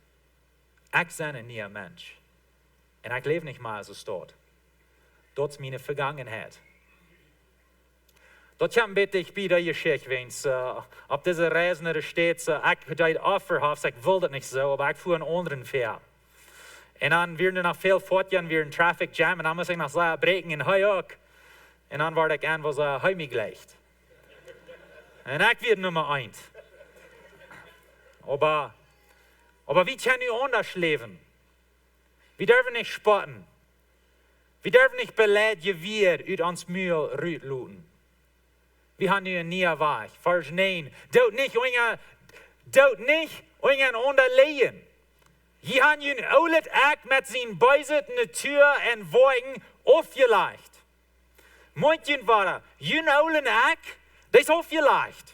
Ich bin ein neuer Mensch. Und ich lebe nicht mal so dort. Dort ist meine Vergangenheit. Dort kann bitte ich wieder Geschichte, wenn es auf dieser Reise steht, ich das Offer habe, ich will das nicht so, aber ich fuhr einen anderen Fähr. Und dann werden wir noch viel fortgehen, wir in Traffic Jam, und dann muss ich noch sagen, brechen in Hayok. Und dann werde ich an, was er mich gleicht. Und ich werde Nummer 1. Aber wie kann ich anders leben? Wir dürfen nicht spotten. Wir dürfen nicht beleidigen, wir aus uns Mühe rütteln. Wir haben nu een nieuwe weg. Vers 9. Doet niet ongen onderleien. Je haben een oulet ek met zijn bezit, natuur en wogen afgelegd. Mondjen waren, je oulen ek, dat is afgelegd.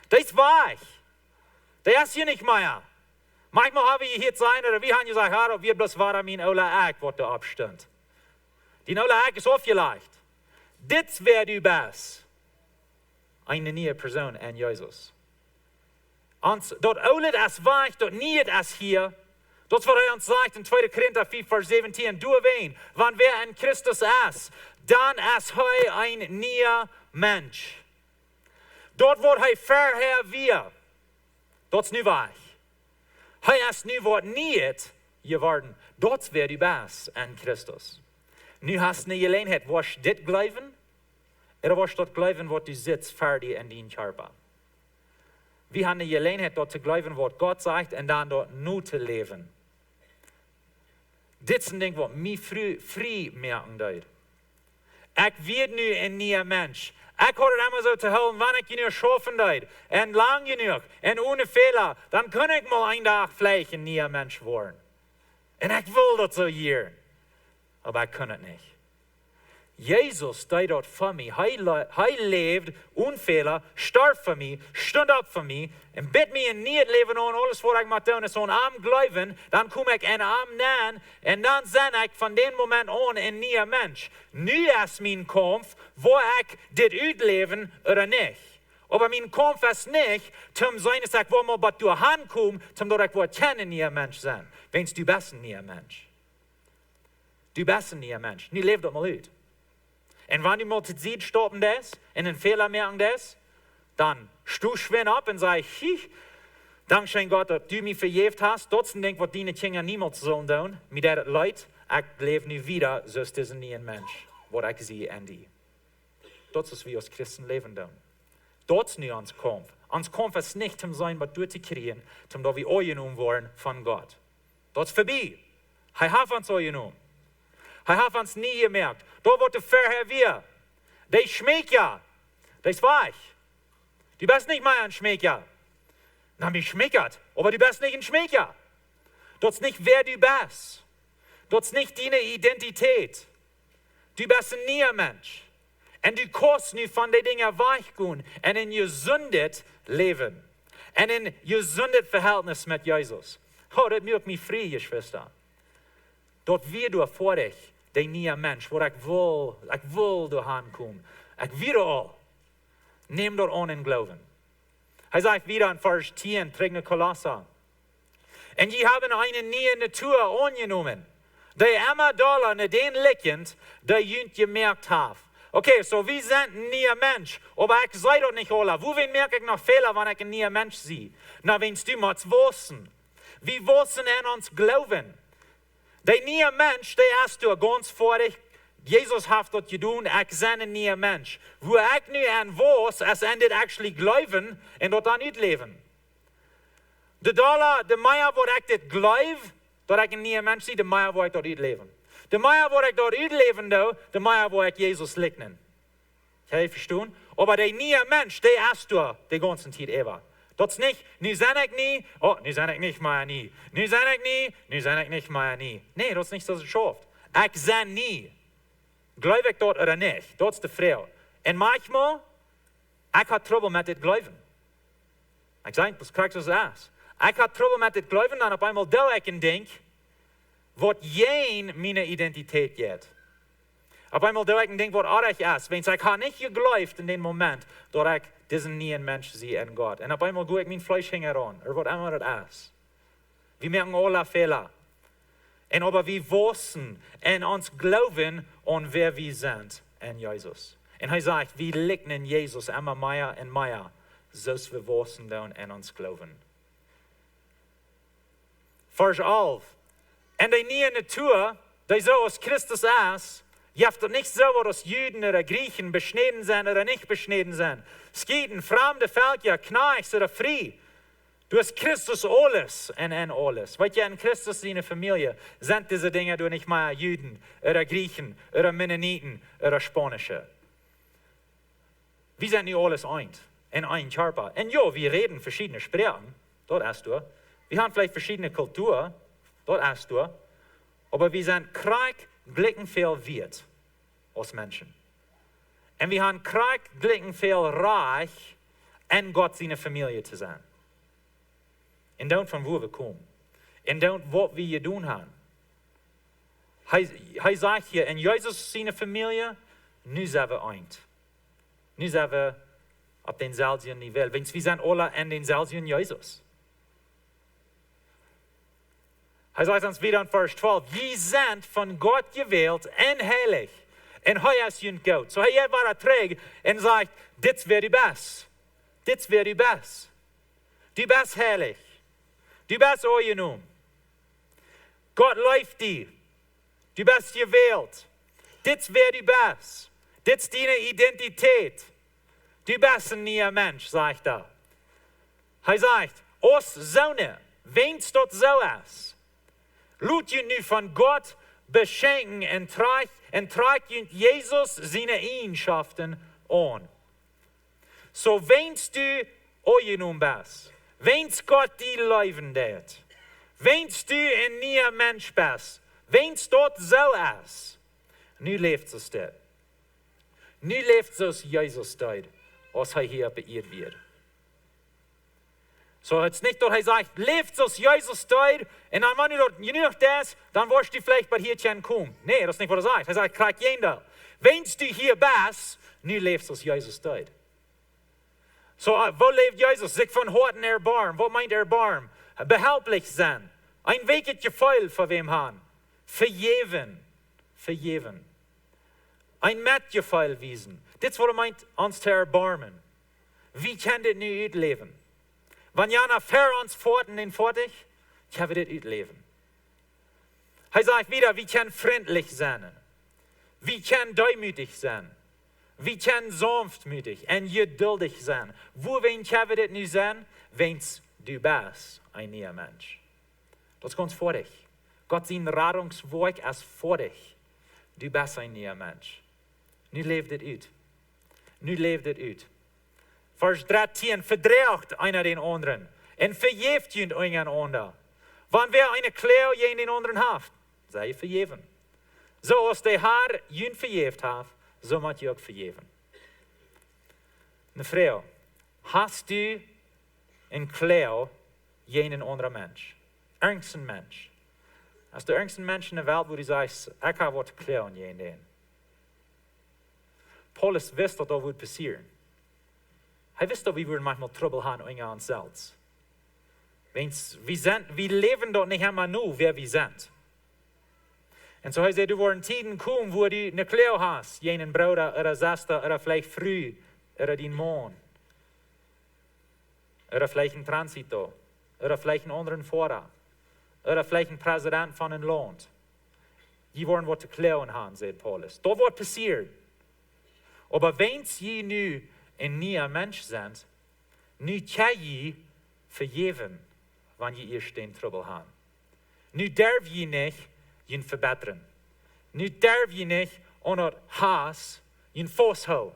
Dat is weg. Dat is je niet meer. Manchmal haben wir hier sein, oder wir haben gesagt, ob wir bloß waren, mein oude ek, wat da abstand. Die oude ek is afgelegd. Dit wäre du best. Eine nieuwe persoon en Jezus. Ons, dat oulet as weg, dat niet as hier. Dat is wat hij ons zegt in 2 Korinther 4, vers 17. Du ween, wanneer wer in Christus is, dan is hij een nieuwe mens. Dat wordt hij verher weer. Dat is nu weg. Hij is nu wat niet geworden. Dat werd u best in Christus. Nu hast du eine Gelegenheit, was dit geloven? Oder was dat geloven, wat du sitzt fertig in die Körper? Wir haben eine Gelegenheit, dort zu glauben, was Gott sagt, und dann dort nur zu leben. Dit is een ding wat mij vrij merken doet. Ik word nu een nieuwe mens. Ik hoor het immer zo te houden, wanneer ik nu schaffen doet, en lang genoeg, en ohne Fehler, dan kan ik mal een dag vielleicht een nieuwe mens worden. En ik wil dat zo hier. Maar ik kan het niet. Jezus deed dat voor mij. Hij leefde onfehler, starb voor mij, stond op voor mij en bid mij in niet leven aan alles wat ik moet doen. En zo'n arm geloven, dan kom ik een arm na en dan ben ik van den moment aan een nieuwe mens. Nu is mijn kampf, waar ik dit uitleven of niet. Maar mijn kampf is niet, om zijn dat ik wel maar wat doorheen kom, omdat ik wat een nieuwe mens zijn. Wens du best een nieuwe mens. Du best een nieuwe mens. Nu leef dat maar uit. En wanneer je mal te zien stoppen des, en een Fehler merken des, dan stoß schwen op en zei, dankzij God dat du mij vergeeft hast, dat is een ding wat die kinderen niemals zullen doen, met dat het leid, ik leef nu wieder, zoals deze nieuwe mens, wat ik zie en die. Dat is wie als Christen leven doen. Dat is nu ons kampf. Ons kampf is niet om zijn wat door te krijgen, omdat we aangenomen worden van God. Dat is voorbij. Hij heeft ons aangenomen. Hij heeft ons niet gemerkt. Daar wordt de verher weer. Die schmeekja. Dat is weg. Du bist nicht mehr ein Schmecker. Na, mich schmeckert. Aber du bist nicht ein Schmecker. Dat is nicht wer du bist. Dat is nicht deine Identität. Du bist ein neuer Mensch. En du kannst nu van die dingen weggaan en in gezondet leven. En in gezondet verhältnis met Jezus. Oh, dat maakt mij vrij, Geschwister. Dat wir door voor dich, die nieuwe mens, waar ik wil doorheen komen. Ik wil al. Neem dat aan en geloven. Hij zegt wieder in vers 10, terug naar Kolosser. En je hebben een nieuwe natuur aangenomen. Die immer doller naar den liggend, die je gemerkt heeft. Okay, so wir sind ein neuer Mensch. Aber ich sei doch nicht alle. Wohin merke ich noch Fehler, wenn ich ein neuer Mensch sehe? Na, wenn du mal wissen. Wir wissen in uns glauben. Der neue Mensch, der hast du ganz vor dich. Jesus hat das getan, ich bin ein neuer Mensch. Wo ich nu an was, es endet actually glauben und dort dann nicht leben. De Meier, wo ich das glaube, dass ich ein neuer Mensch sehe, de Meier, wo ich dort nicht leben. De Meier, wo ich dort uitleven doe, de Meier, wo ich Jesus lignen. Kan je verstaan? Aber der nieuwe Mensch, der hast du die ganze Zeit ever. Dat is niet, nu zijn ik niet, oh, nu zijn ik niet meer nie. Nu zijn ik niet, nu zijn ik niet meer nie. Nee, dat is niet zoals het schafft. Ik zijn nie. Geloof ik dat of niet? Dat is de vraag. En manchmal, ik had trouble met dit geloven. Ik zei, dat krijg je zoals. Ik had trouble met dit geloven, dan op eenmaal doe ik en denk, wat geen mijn identiteit geeft. Op eenmaal doe ik en denk wat aardig is. Want ik had niet geloofd in den moment dat ik deze nieuwe mens zie in God. En op eenmaal doe ik mijn vleesvinger aan, of wat immer het is. We merken alle Fehler. En aber we wissen en ons geloven aan wer we zijn in Jezus. En hij zegt, we liken in Jezus immer meer en meer, zoals we wissen doen en ons geloven. Vers 11. En die nieuwe natuur, die zo als Christus is, je hebt het niet zo als Juden of Griechen besneden zijn of niet besneden zijn. Schieten, vreemde volkeren, knechts of vrij. Du hast Christus Aules en alles. Weet je, in Christus zijn familie zijn deze dingen door niet meer Juden of Griechen of Mennoniten of Spanische. wir sind nicht alles eins in ein Körper. Und ja, wir reden verschiedene Sprachen, dort hast du. Wir haben vielleicht verschiedene Kulturen, dort hast du. Aber wir sind blicken viel wert als Menschen. Und wir haben blicken viel reich, in Gott seine Familie zu sein. Und dann von wo wir kommen. Und dann, was wir hier tun haben. Er sagt hier, in Jesus seine Familie, nu sind wir eins. Nu sind wir auf denselben Niveau. Wir sind alle in denselben Jesus. Er sagt uns wieder in Vers 12, wir sind von Gott gewählt und heilig. Und er ist uns gut. So er war träge und sagt, dit wäre die Best. Dit wäre die Best. Du bist heilig. Du bist euer Gott läuft dir. Du bist gewählt. Dit wäre die Best. Dit ist deine Identität. Du bist ein neuer Mensch, sagt er. Er sagt, os Sonne, wenn's dort so ist, lut ihr nu von Gott beschenken und tragt Jesus seine Eigenschaften an. So wenn's du euer bist, wenn's Gott die Leben hat, wenn's du ein neuer Mensch bist, wenn's dort so ist, nu lebt es dort. Nu lebt es Jesus dort, als er hier beirrt wird. So jetzt nicht dort, er sagt, lebt es Jesus dort, und dann, wenn du dort genug das, dann wirst du vielleicht bei hier kommen. Nee, das ist nicht, was er sagt. Er sagt, krieg jeder. Wenn's du hier bist, nu lebt es Jesus dort. So, wo lebt Jesus? Sich von Horten erbarmen. Was meint erbarmen? Behelplich sein. Ein Weg Gefühl von wem haben. Vergeben. Vergeben. Ein Mitgefühl wiesen. Das ist, was er meint, uns zu erbarmen. Wie kann das nu leben? Wenn jana für uns forten den fortig, kann wir das leben. Er sagt wieder, wir können freundlich sein. Wir können demütig sein. Wir können sanftmütig und geduldig sein. Wo wen können wir das nu sein? Wenn's du bist ein neuer Mensch. Das ist ganz vor dich. Gott sein Radungswerk ist vor dich. Du bist ein neuer Mensch. Nu lebt es uit. Nu lebt es uit. Vers 13, verdreigt einer den anderen und vergeeft ihn einander. Wann wer eine Klau je den anderen haft, sei vergeben. So als der Herr ihn vergeeft hat, so moet je ook vergeven. Eine Frau, hast du een Klau jenen anderen Mensch? Irgendein Mensch. Hast du irgendeinen Menschen in der Welt, wo du sagst, ich habe was klauen jenen? Paulus wist dat wird passieren. Er wist dat wir manchmal Trouble haben in uns selbst. Wir leben dort nicht einmal nur, wer wir sind. Und so heißt er, du werden Tiden kommen, wo du eine Klau hast, jenen Bruder oder Schwester oder vielleicht früh oder den Mann. Oder vielleicht ein Transito. Oder vielleicht einen anderen Vorrat. Oder vielleicht ein Präsident von einem Land. Die wollen was zu klauen haben, sagt Paulus. Das wird passieren. Aber wenn sie nu ein neuer Mensch sind, nu kann je vergeben, wenn je erst den Trouble haben. Nu darf je nicht ihn verbessern. Nu darf je nicht unter Hass ihn festhalten.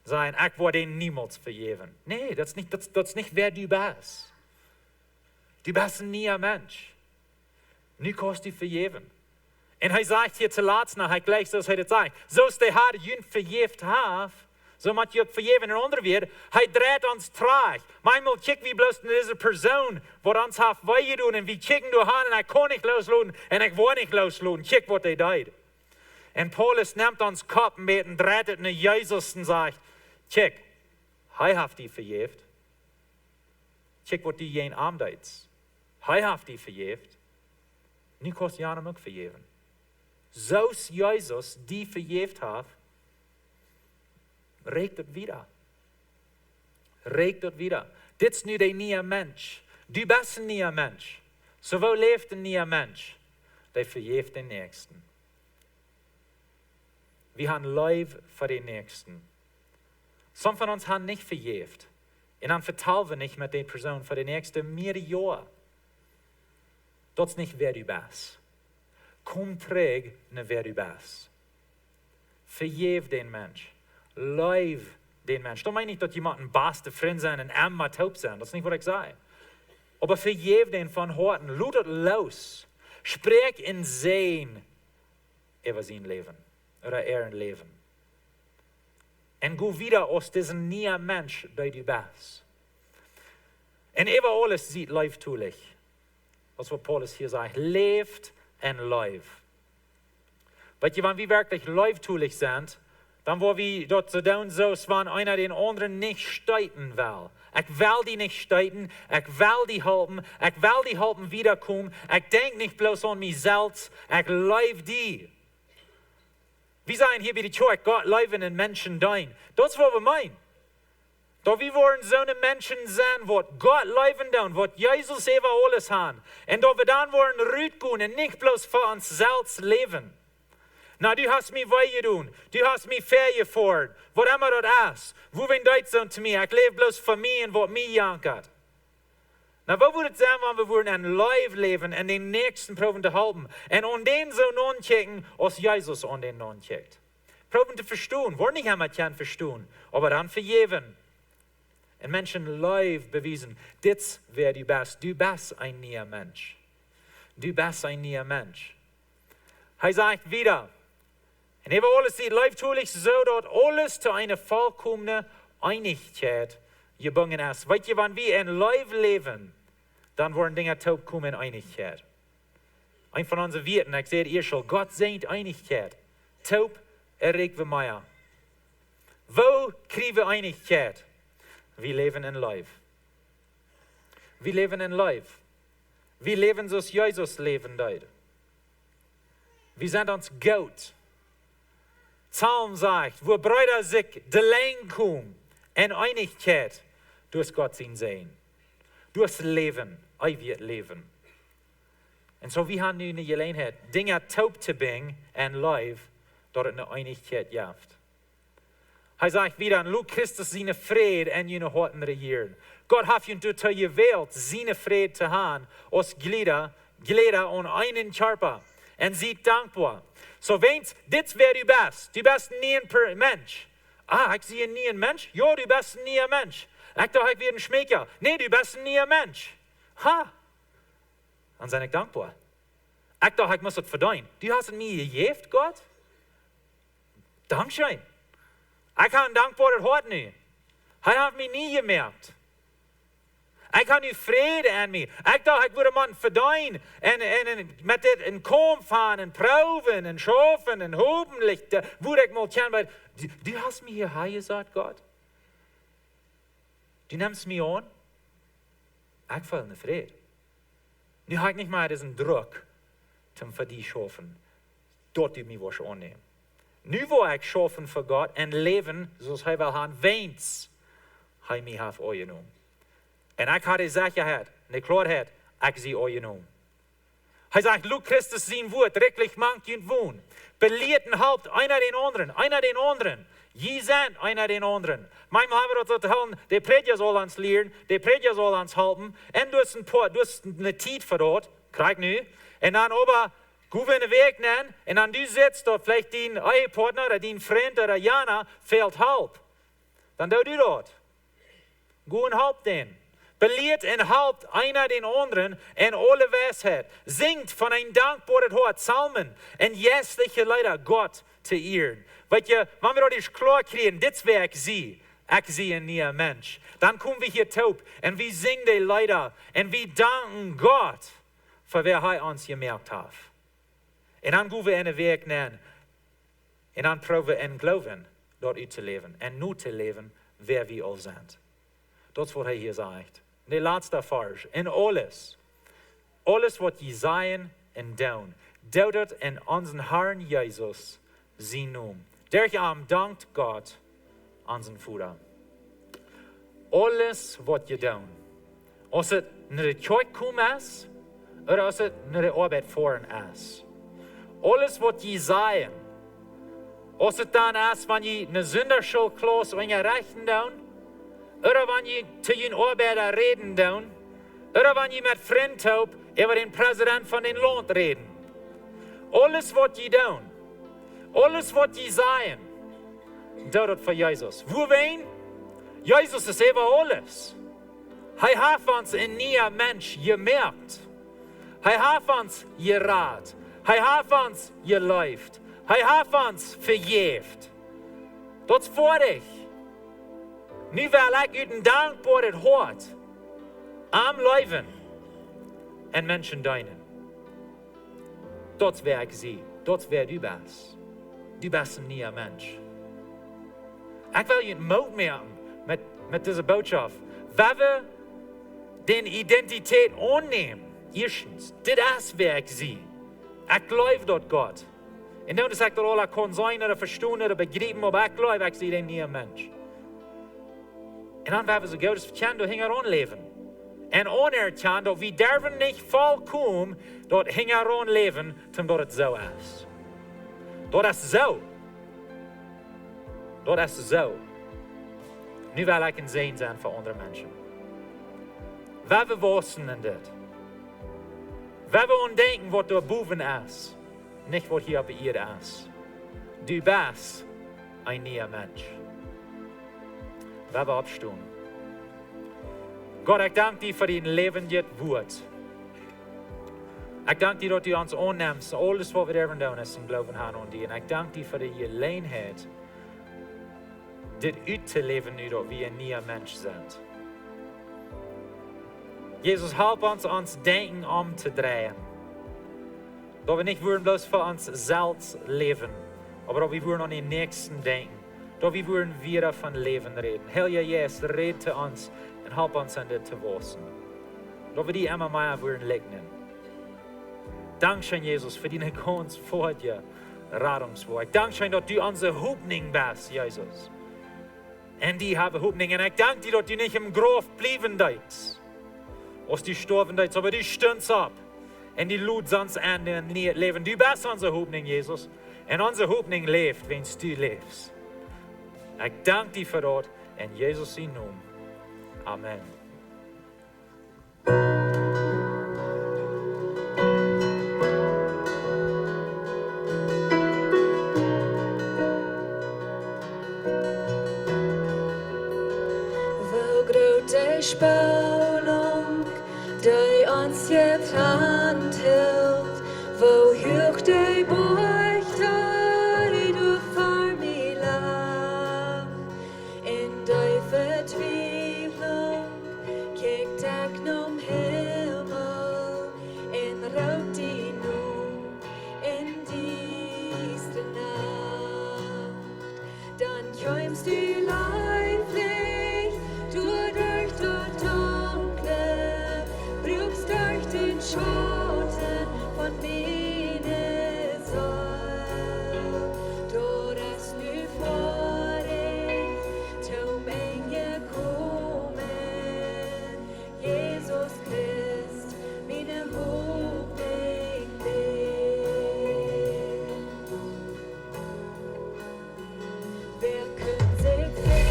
Sein, ich werde ihn niemals vergeben. Nee, das ist nicht wer du bist. Du bist ein neuer Mensch. Nu kannst du vergeben. Und er sagt hier zuletzt noch, gleich so er das sagt, so ist der Herr ihn vergeben hat, so muss je auch vergeben. Und andere wird, er dreht uns trag. Manchmal kicken wir bloß diese Person, wo uns hat weh tun, und wir kicken du an, und ich kann nicht loslassen, und ich will nicht loslassen. Kick, was er tut. Und Paulus nimmt uns Kopf mit und dreht es nach Jesus und sagt, kick, er hat dich vergeben. Kick, was die jeden Arm tut. Er hat dich vergeben. Nu kannst du ihm auch vergeben. So Jesus die vergeben hat, regt het wieder. Regt het wieder. Dit is nu de nieuwe Mensch. Du bist ein neuer Mensch. So wo leeft ein neuer Mensch? Der vergeeft den Nächsten. Wir haben Liebe für den Nächsten. Some von uns haben nicht vergeeft. Und dann vertellen wir nicht mit der Person für die nächsten mehrere Jahre. Dat is niet wer du bist. Kom terug naar wer du bist. Vergeef den Mensch. Leef den Menschen. Ich meine nicht, dass jemand ein beste Freund sein und einmal taub sein. Das ist nicht, was ich sage. Aber für jeden von Horten, lutet los. Sprech in sein über sein Leben. Oder er Leben. Und go wieder aus diesem neuen Mensch, der du bist. Und über alles sieht Leib tulich. Das was Paulus hier sagt. Lebt und Leib. Weil wenn wir wirklich leibtulich sind, dann wo wir dort so tun, so wenn einer den anderen nicht steiten will. Ich will die nicht steiten, ich will die helpen wiederkommen. Ich denke nicht bloß an mich selbst, ich leib die. Wir sagen hier bei der Kirche, Gott leiben in Menschen dein. Das ist, was wir meinen. Da wir wollen so eine Menschen sein, wo Gott leiben down, wo Jesus über alles hat. Und da wir dann wollen rütgehen und nicht bloß für uns selbst leben. Na, du hast mich wehgetan, du hast mich vergefordert, was immer das ist. Wo wenn Deutsch zu mir, ich lebe bloß für mich und was mich jankert. Na, wo würde es sein, wenn wir wollen ein Leib leben und den Nächsten proben zu halten und an den so non-checken, als Jesus an den non-checkt. Proben zu verstehen, wollen nicht einmal verstehen, aber dann vergeben. Und Menschen Leib bewiesen, das wäre du bist. Du bist ein neuer Mensch. Du bist ein neuer Mensch. Er sagt wieder, und über alles sieht leibtulich so, dass alles zu einer vollkommenen Einigkeit gebunden ist. Weißt du, wenn wir in Leib leben, dann wollen Dinge taub kommen in Einigkeit. Ein von unseren Wirten, ich sehe ihr schon, Gott sehnt Einigkeit. Taub erregt wir mehr. Wo kriegen wir Einigkeit? Wir leben in Leib. Wir leben in Leib. Wir leben so, als Jesus leben dort. Wir sind uns gut. Psalm sagt, wo Brüder sich allein kommen, in Einigkeit, durch Gott ihn sehen. Durchs Leben, ewig Leben. Und so wir haben nun eine Gelegenheit, Dinge taub zu bringen in Leib, dort eine Einigkeit gibt. Er sagt wieder, und Luke Christus seine Friede in jene Horten regieren. Gott hat ihn durch die Welt seine Friede zu haben, aus Glieder und einen Körper. Und sie dankbar. So wenn's, das wäre du bist nie ein Mensch. Ah, ich sehe nie ein Mensch? Ja, du bist nie ein Mensch. Ich dachte, ich werde ein Schmecker. Nee, du bist nie ein Mensch. Ha! Dann bin ich dankbar. Ich dachte, ich muss das verdienen. Du hast mir gegeben, Gott? Dankeschön. Ich habe ein dankbares Hort nicht. Er hat mich nie gemerkt. Ich habe nicht Friede an mir. Ich dachte, ich würde man verdienen und mit dem Kom fahren und proben und schaffen und hoffentlich würde ich mal kennen, weil du hast mir hier gesagt, Gott. Du nimmst mich an. Ich fühle eine Friede. Nu habe ich nicht mal diesen Druck, zum für dich schaffen. Dort du mich was annehmen. Nu wo ich schaffen für Gott und leben, so er will haben, wenn's er mich hat angenommen. Und ich hatte die Sicherheit, die Klarheit, ich sie angenommen. Er sagt, Luke Christus sein Wort, rechtlich manch und wohn. Belehrten Haupt, einer den anderen. Je sind einer den anderen. Manchmal haben wir das zu hören, der Prediger soll uns lehren, der Prediger soll uns halten, und du hast eine Zeit für dort, krieg nu, und dann aber, geh wir einen Weg nennen, und dann du sitzt dort, vielleicht dein Ehepartner oder dein Freund oder Jana, fehlt halb. Dann du dort. Geh und halb den. Belehrt und halbt einer den anderen in alle Weisheit. Singt von einem dankbaren Hort Psalmen und jästliche Lieder Gott zu ehren. Weil wenn wir das klar kriegen, das wäre ich sehe nie ein Mensch. Dann kommen wir hier taub und wir singen die Lieder und wir danken Gott, für wer er uns gemerkt hat. Und dann gehen wir einen Weg nennen und dann proben wir in Glauben dort zu leben und nur zu leben, wer wir all sind. Das ist, was er hier sagt. Die letzte Vers. In alles, was je sein und tun, deutet in unseren Herrn Jesus sein Namen. Der Arm dankt Gott, unseren Vater. Alles, was je tun, als es naar de kerk komen is, oder als es naar de Arbeit fahren ist. Alles, was je sein, als es dann ist, wenn je eine Sünderschulklasse in je Rechten tun, oder wenn je zu den Arbeiter reden tun, oder wenn je mit Freunden über den Präsident von den Land reden. Alles, was je tun, alles, was je sagen, tut das für Jesus. Wo wen? Jesus ist über alles. Hij hat uns in nieuwe Mensch gemerkt. Hij hat uns geraad. Hij hat uns geliefd. Hij hat uns vergeeft. Dat is voor dich. Nu wil ik u een dankbaarheid hart am leven en mensen dienen. Dat wer ik zie. Dat wer du bist. Du bist een nieuwe Mensch. Ik wil je moed maken met deze boodschap. Waar we den identiteit aannemen. Eerstens, dit is wer ik zie. Ik geloof dat God. En nou zeg ik dat alle kan zijn, of verstaan, of begrijpen, maar ik geloof, ik zie een nieuwe mens. En dan werden we zo goed als we kunnen door hingeron leven. En onerkennen dat we durven niet volkomen dat hingeron leven, omdat het zo is. Dat is zo. Dat is zo. Nu wil ik een zegen zijn voor andere mensen. Waar we wosten in dit. Waar we ontdenken wat er boven is. Niet wat hier op de aarde is. Du bist een nieuwe mens. Waar we opstaan. God, ik dank je voor je levend woord. Ik dank je dat u ons aanneemt. Alles wat we durven doen is een geloven aan die. En ik dank je voor de gelegenheid. Dit uit te leven nu dat we een nieuwe mens zijn. Jezus, help ons denken om te draaien. Dat we niet willen bloos voor ons zelf leven, maar dat we willen aan de nächsten denken. Dat we willen weer van leven reden. Heilige Geest, red te ons en help ons aan dit te wassen. Dat we die immer meer willen leggen. Dankzij Jezus voor die ganz voor je Radungswoord. Dankzij dat u onze hoopning bent, Jezus. En die hebben hoopning. En ik dank je dat u niet im Graf blijven deed. Als die sterven deed, aber die stunds op. En die loodt ons aan in het leven. Du bent onze hoopning, Jezus. En onze hoopning leeft, wens du leeft. Ik dank je voor dat. In Jezus zijn naam. Amen. Wo grote Spannung, die uns getrennt hält, wo hoch die Beuchter, die du vor mir lag, in die Vertwieblung, kickt ich zum Himmel, in Rot die nun, in diese Nacht, dann kommst du leiblich, durch das Dunkle, brüchst durch den Schatten von meiner Seele. Du hast nu vor dich zum Ende kommen, Jesus Christ, meine Hoffnung bin. Wer könnte sich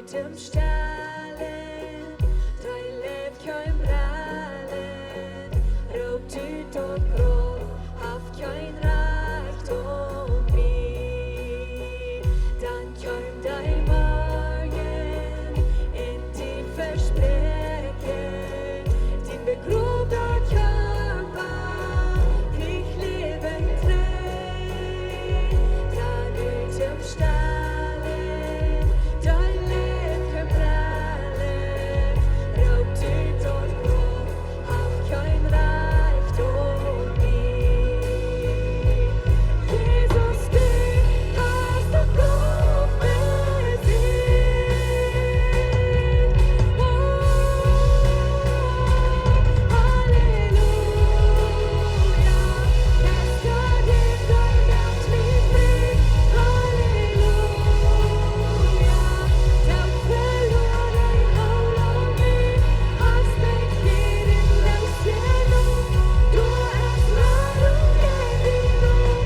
utom stjälen, dra i lev kein brälen, ropt ut och gråt, haft kein rätt och bi. Dan kein dig magen, in din versprechen, din begrovda körper, krieg leben träg, dran utom stjälen, dein lev kein brälen, ropt ut och gråt, haft kein rätt och bi. Jesus, du hast doch Gott besiegt. Oh, Halleluja. Bester Gud, dein Wert mit mir. Halleluja. Tack för dig, Aules, hast mig gerin lösgenom. Du hast Ladung gewinnen.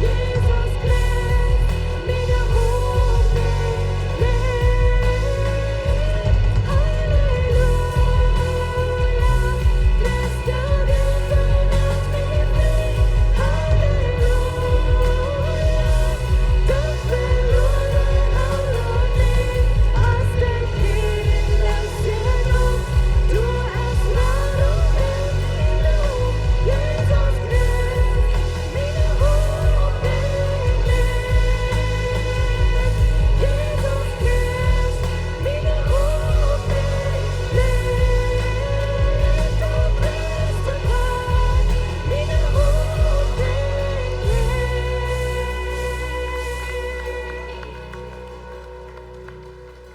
Jesus Christ, mina Hoffnung lebt. Halleluja. Bester Gud, dein Wert mit mir. Halleluja. Tack för dig, Aules, hast mig gerin lösgenom. Du hast Ladung gewinnen. Jesus Christ, mina Hoffnung lebt. Jesus Christ, mina Hoffnung lebt. Du bästa Gott, mina Hoffnung lebt.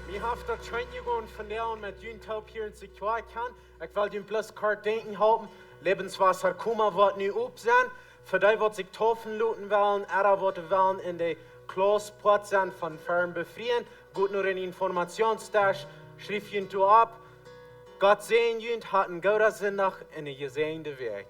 Vi har haft dat schijntje gewoon vandaan met jullie taub hier in zich kwijt kan. Ik wil jullie plus kort denken houden. Lebenswasser kommen wird nu op zijn. Voor die wat zich toffen looten willen, er wat willen in de Klosport zijn van fern befrieden. Goed nur in Informationsdash, schrift jullie toe ab. Gott sehen jullie, hat een gouden zondag en een gezeende week.